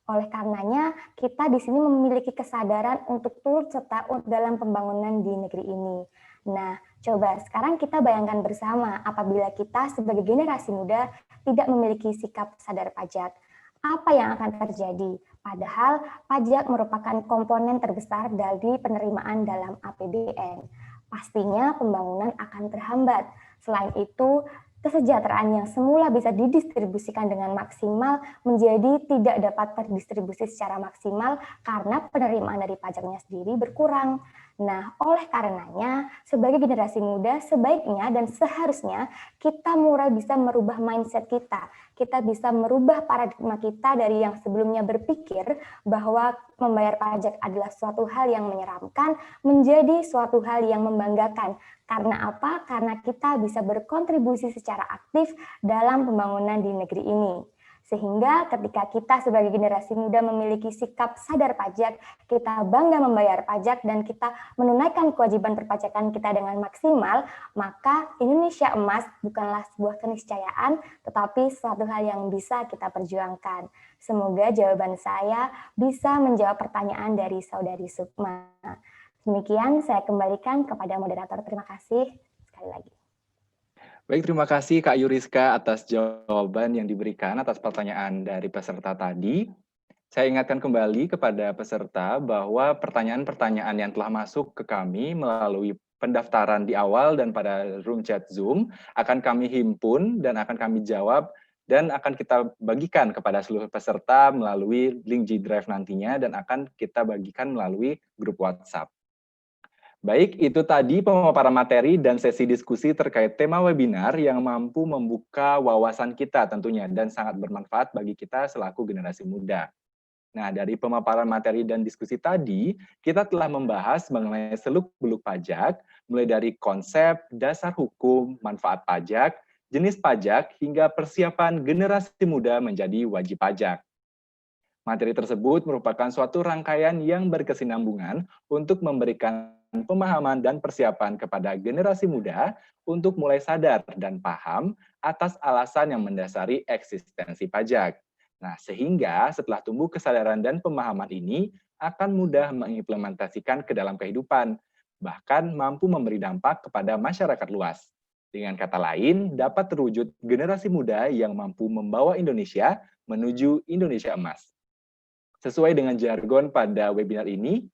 Oleh karenanya, kita di sini memiliki kesadaran untuk turut serta dalam pembangunan di negeri ini. Nah, coba sekarang kita bayangkan bersama apabila kita sebagai generasi muda tidak memiliki sikap sadar pajak. Apa yang akan terjadi? Padahal pajak merupakan komponen terbesar dari penerimaan dalam APBN. Pastinya pembangunan akan terhambat. Selain itu, kesejahteraan yang semula bisa didistribusikan dengan maksimal menjadi tidak dapat terdistribusi secara maksimal karena penerimaan dari pajaknya sendiri berkurang. Nah, oleh karenanya, sebagai generasi muda, sebaiknya dan seharusnya kita mulai bisa merubah mindset kita. Kita bisa merubah paradigma kita dari yang sebelumnya berpikir bahwa membayar pajak adalah suatu hal yang menyeramkan, menjadi suatu hal yang membanggakan. Karena apa? Karena kita bisa berkontribusi secara aktif dalam pembangunan di negeri ini. Sehingga ketika kita sebagai generasi muda memiliki sikap sadar pajak, kita bangga membayar pajak dan kita menunaikan kewajiban perpajakan kita dengan maksimal, maka Indonesia Emas bukanlah sebuah keniscayaan, tetapi suatu hal yang bisa kita perjuangkan. Semoga jawaban saya bisa menjawab pertanyaan dari Saudari Sukma. Demikian saya kembalikan kepada moderator. Terima kasih sekali lagi. Baik, terima kasih Kak Yuriska atas jawaban yang diberikan atas pertanyaan dari peserta tadi. Saya ingatkan kembali kepada peserta bahwa pertanyaan-pertanyaan yang telah masuk ke kami melalui pendaftaran di awal dan pada room chat Zoom akan kami himpun dan akan kami jawab dan akan kita bagikan kepada seluruh peserta melalui link G Drive nantinya dan akan kita bagikan melalui grup WhatsApp. Baik, itu tadi pemaparan materi dan sesi diskusi terkait tema webinar yang mampu membuka wawasan kita tentunya dan sangat bermanfaat bagi kita selaku generasi muda. Nah, dari pemaparan materi dan diskusi tadi, kita telah membahas mengenai seluk-beluk pajak, mulai dari konsep, dasar hukum, manfaat pajak, jenis pajak, hingga persiapan generasi muda menjadi wajib pajak. Materi tersebut merupakan suatu rangkaian yang berkesinambungan untuk memberikan pemahaman dan persiapan kepada generasi muda untuk mulai sadar dan paham atas alasan yang mendasari eksistensi pajak. Nah, sehingga setelah tumbuh kesadaran dan pemahaman ini akan mudah mengimplementasikan ke dalam kehidupan, bahkan mampu memberi dampak kepada masyarakat luas. Dengan kata lain, dapat terwujud generasi muda yang mampu membawa Indonesia menuju Indonesia Emas. Sesuai dengan jargon pada webinar ini,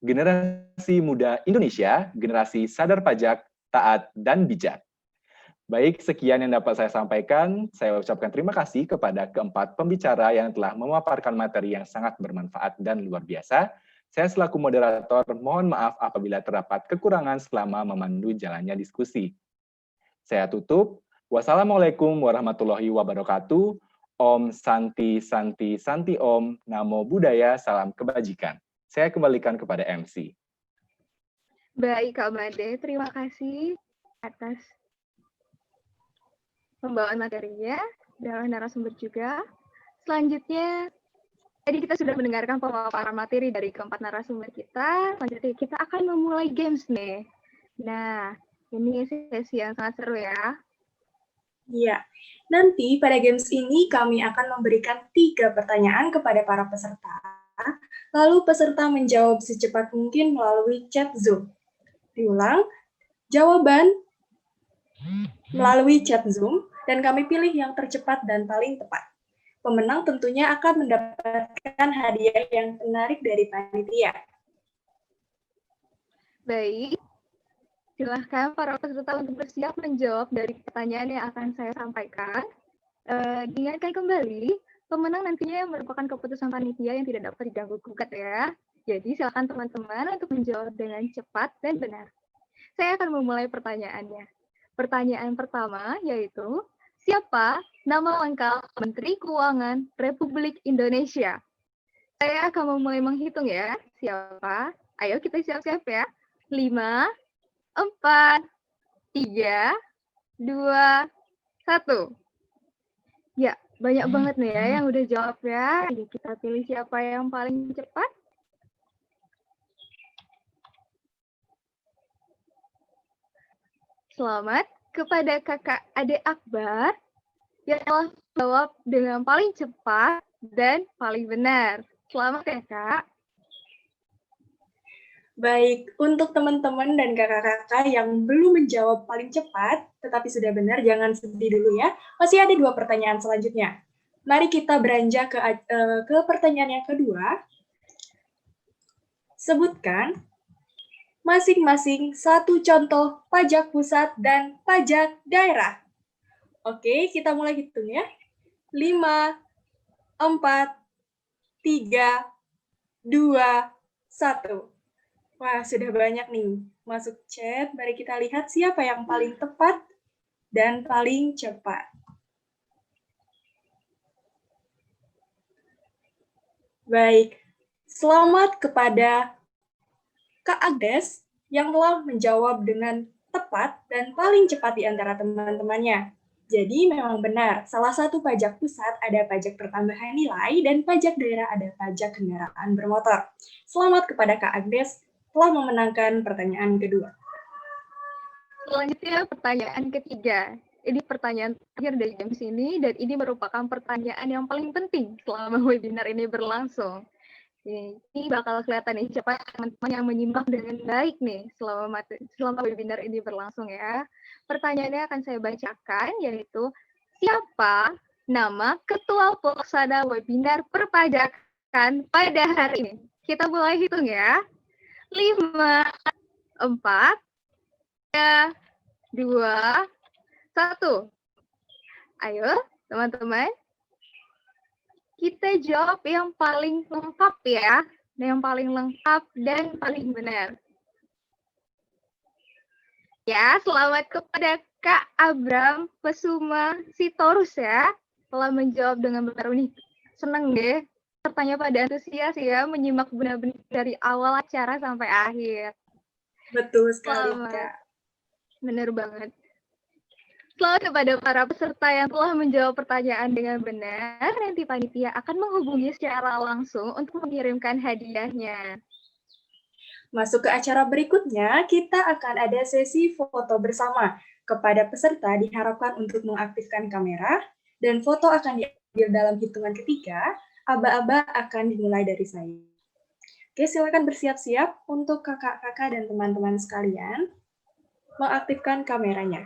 generasi muda Indonesia, generasi sadar pajak, taat, dan bijak. Baik, sekian yang dapat saya sampaikan. Saya ucapkan terima kasih kepada keempat pembicara yang telah memaparkan materi yang sangat bermanfaat dan luar biasa. Saya selaku moderator mohon maaf apabila terdapat kekurangan selama memandu jalannya diskusi. Saya tutup. Wassalamualaikum warahmatullahi wabarakatuh. Om Santi Santi Santi Om, Namo Buddhaya, salam kebajikan. Saya kembalikan kepada MC. Baik, Kak Made, terima kasih atas pembawaan materinya dan narasumber juga. Selanjutnya, Tadi kita sudah mendengarkan pemaparan materi dari keempat narasumber kita. Selanjutnya kita akan memulai games nih. Nah, ini sesi yang sangat seru ya. Iya, nanti pada games ini kami akan memberikan 3 pertanyaan kepada para peserta. Lalu peserta menjawab secepat mungkin melalui chat Zoom. Diulang, jawaban melalui chat Zoom, dan kami pilih yang tercepat dan paling tepat. Pemenang tentunya akan mendapatkan hadiah yang menarik dari panitia. Baik, silahkan para peserta untuk bersiap menjawab dari pertanyaan yang akan saya sampaikan. Diingatkan kembali, pemenang nantinya merupakan keputusan panitia yang tidak dapat diganggu-gugat ya. Jadi silakan teman-teman untuk menjawab dengan cepat dan benar. Saya akan memulai pertanyaannya. Pertanyaan pertama yaitu, siapa nama lengkap Menteri Keuangan Republik Indonesia? Saya akan memulai menghitung ya. Siapa? Ayo kita siap-siap ya. 5, 4, 3, 2, 1. Ya, banyak banget nih ya yang udah jawab ya. Jadi kita pilih siapa yang paling cepat. Selamat kepada kakak Ade Akbar yang telah jawab dengan paling cepat dan paling benar. Selamat ya, Kak. Baik, untuk teman-teman dan kakak-kakak yang belum menjawab paling cepat, tetapi sudah benar, jangan sedih dulu ya. Masih ada 2 pertanyaan selanjutnya. Mari kita beranjak ke pertanyaan yang kedua. Sebutkan masing-masing satu contoh pajak pusat dan pajak daerah. Oke, kita mulai hitung ya. 5, 4, 3, 2, 1. Wah, sudah banyak nih masuk chat. Mari kita lihat siapa yang paling tepat dan paling cepat. Baik, selamat kepada Kak Agnes yang telah menjawab dengan tepat dan paling cepat di antara teman-temannya. Jadi memang benar, salah satu pajak pusat ada pajak pertambahan nilai dan pajak daerah ada pajak kendaraan bermotor. Selamat kepada Kak Agnes telah memenangkan pertanyaan kedua. Selanjutnya pertanyaan ketiga. Ini pertanyaan terakhir dari games ini dan ini merupakan pertanyaan yang paling penting selama webinar ini berlangsung. Ini bakal kelihatan nih siapa teman-teman yang menyimak dengan baik nih selama webinar ini berlangsung ya. Pertanyaannya akan saya bacakan yaitu, siapa nama Ketua Pelaksana Webinar Perpajakan pada hari ini? Kita mulai hitung ya. 5, 4, 3, 2, 1. Ayo teman-teman. Kita jawab yang paling lengkap ya. Yang paling lengkap dan paling benar. Ya, selamat kepada Kak Abram Pesuma Sitorus ya. Telah menjawab dengan benar nih. Senang deh. Sertanya pada antusias ya, menyimak benar-benar dari awal acara sampai akhir. Betul sekali, Kak. Benar banget. Selamat kepada para peserta yang telah menjawab pertanyaan dengan benar. Nanti panitia akan menghubungi secara langsung untuk mengirimkan hadiahnya. Masuk ke acara berikutnya, kita akan ada sesi foto bersama. Kepada peserta diharapkan untuk mengaktifkan kamera, dan foto akan diambil dalam hitungan ketiga. Aba-aba akan dimulai dari saya. Oke, silakan bersiap-siap untuk kakak-kakak dan teman-teman sekalian mengaktifkan kameranya.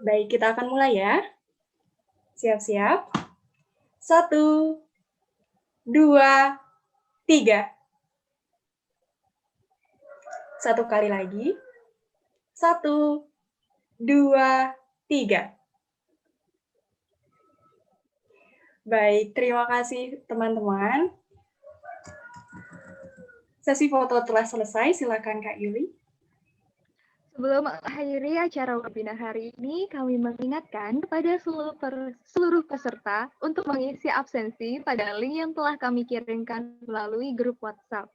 Baik, kita akan mulai ya. Siap-siap. 1, 2, 3. Satu kali lagi. 1, 2, 3. Baik, terima kasih teman-teman. Sesi foto telah selesai, silakan Kak Yuli. Sebelum mengakhiri acara webinar hari ini, kami mengingatkan kepada seluruh peserta untuk mengisi absensi pada link yang telah kami kirimkan melalui grup WhatsApp.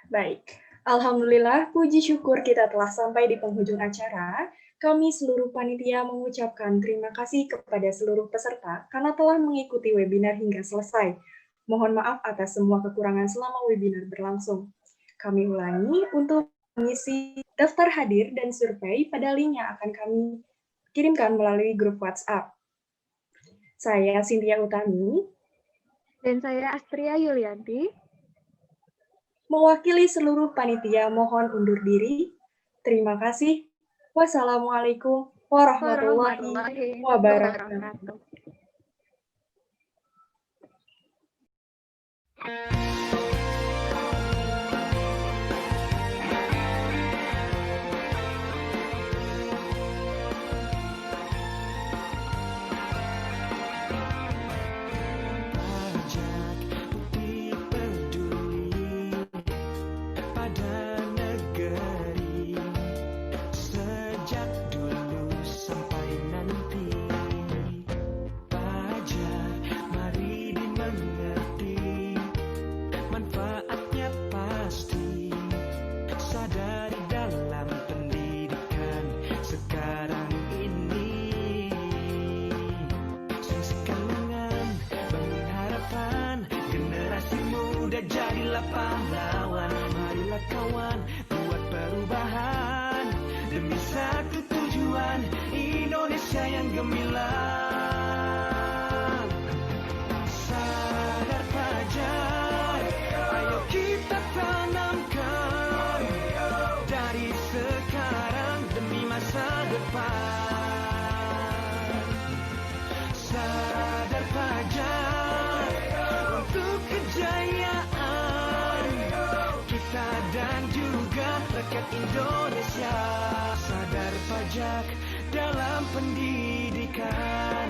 Baik, Alhamdulillah puji syukur kita telah sampai di penghujung acara. Kami seluruh panitia mengucapkan terima kasih kepada seluruh peserta karena telah mengikuti webinar hingga selesai. Mohon maaf atas semua kekurangan selama webinar berlangsung. Kami ulangi untuk mengisi daftar hadir dan survei pada link yang akan kami kirimkan melalui grup WhatsApp. Saya Cynthia Utami. Dan saya Astria Yulianti. Mewakili seluruh panitia mohon undur diri. Terima kasih. Wassalamualaikum warahmatullahi wabarakatuh. Pajak bukti peduli pada negeri sejak dulu sampai nanti. Pajak mari dimengerti, manfaatnya pasti. Sadari dalam pendidikan sekarang ini. Sungsikan lengan, bangun harapan, generasi muda jadilah pahlawan. Marilah kawan, buat perubahan demi satu tujuan, Indonesia yang gemilang. Sadar pajak, ayo kita tanamkan dari sekarang demi masa depan. Sadar pajak untuk kejayaan kita dan juga rakyat Indonesia. Sadar pajak dalam pendidikan.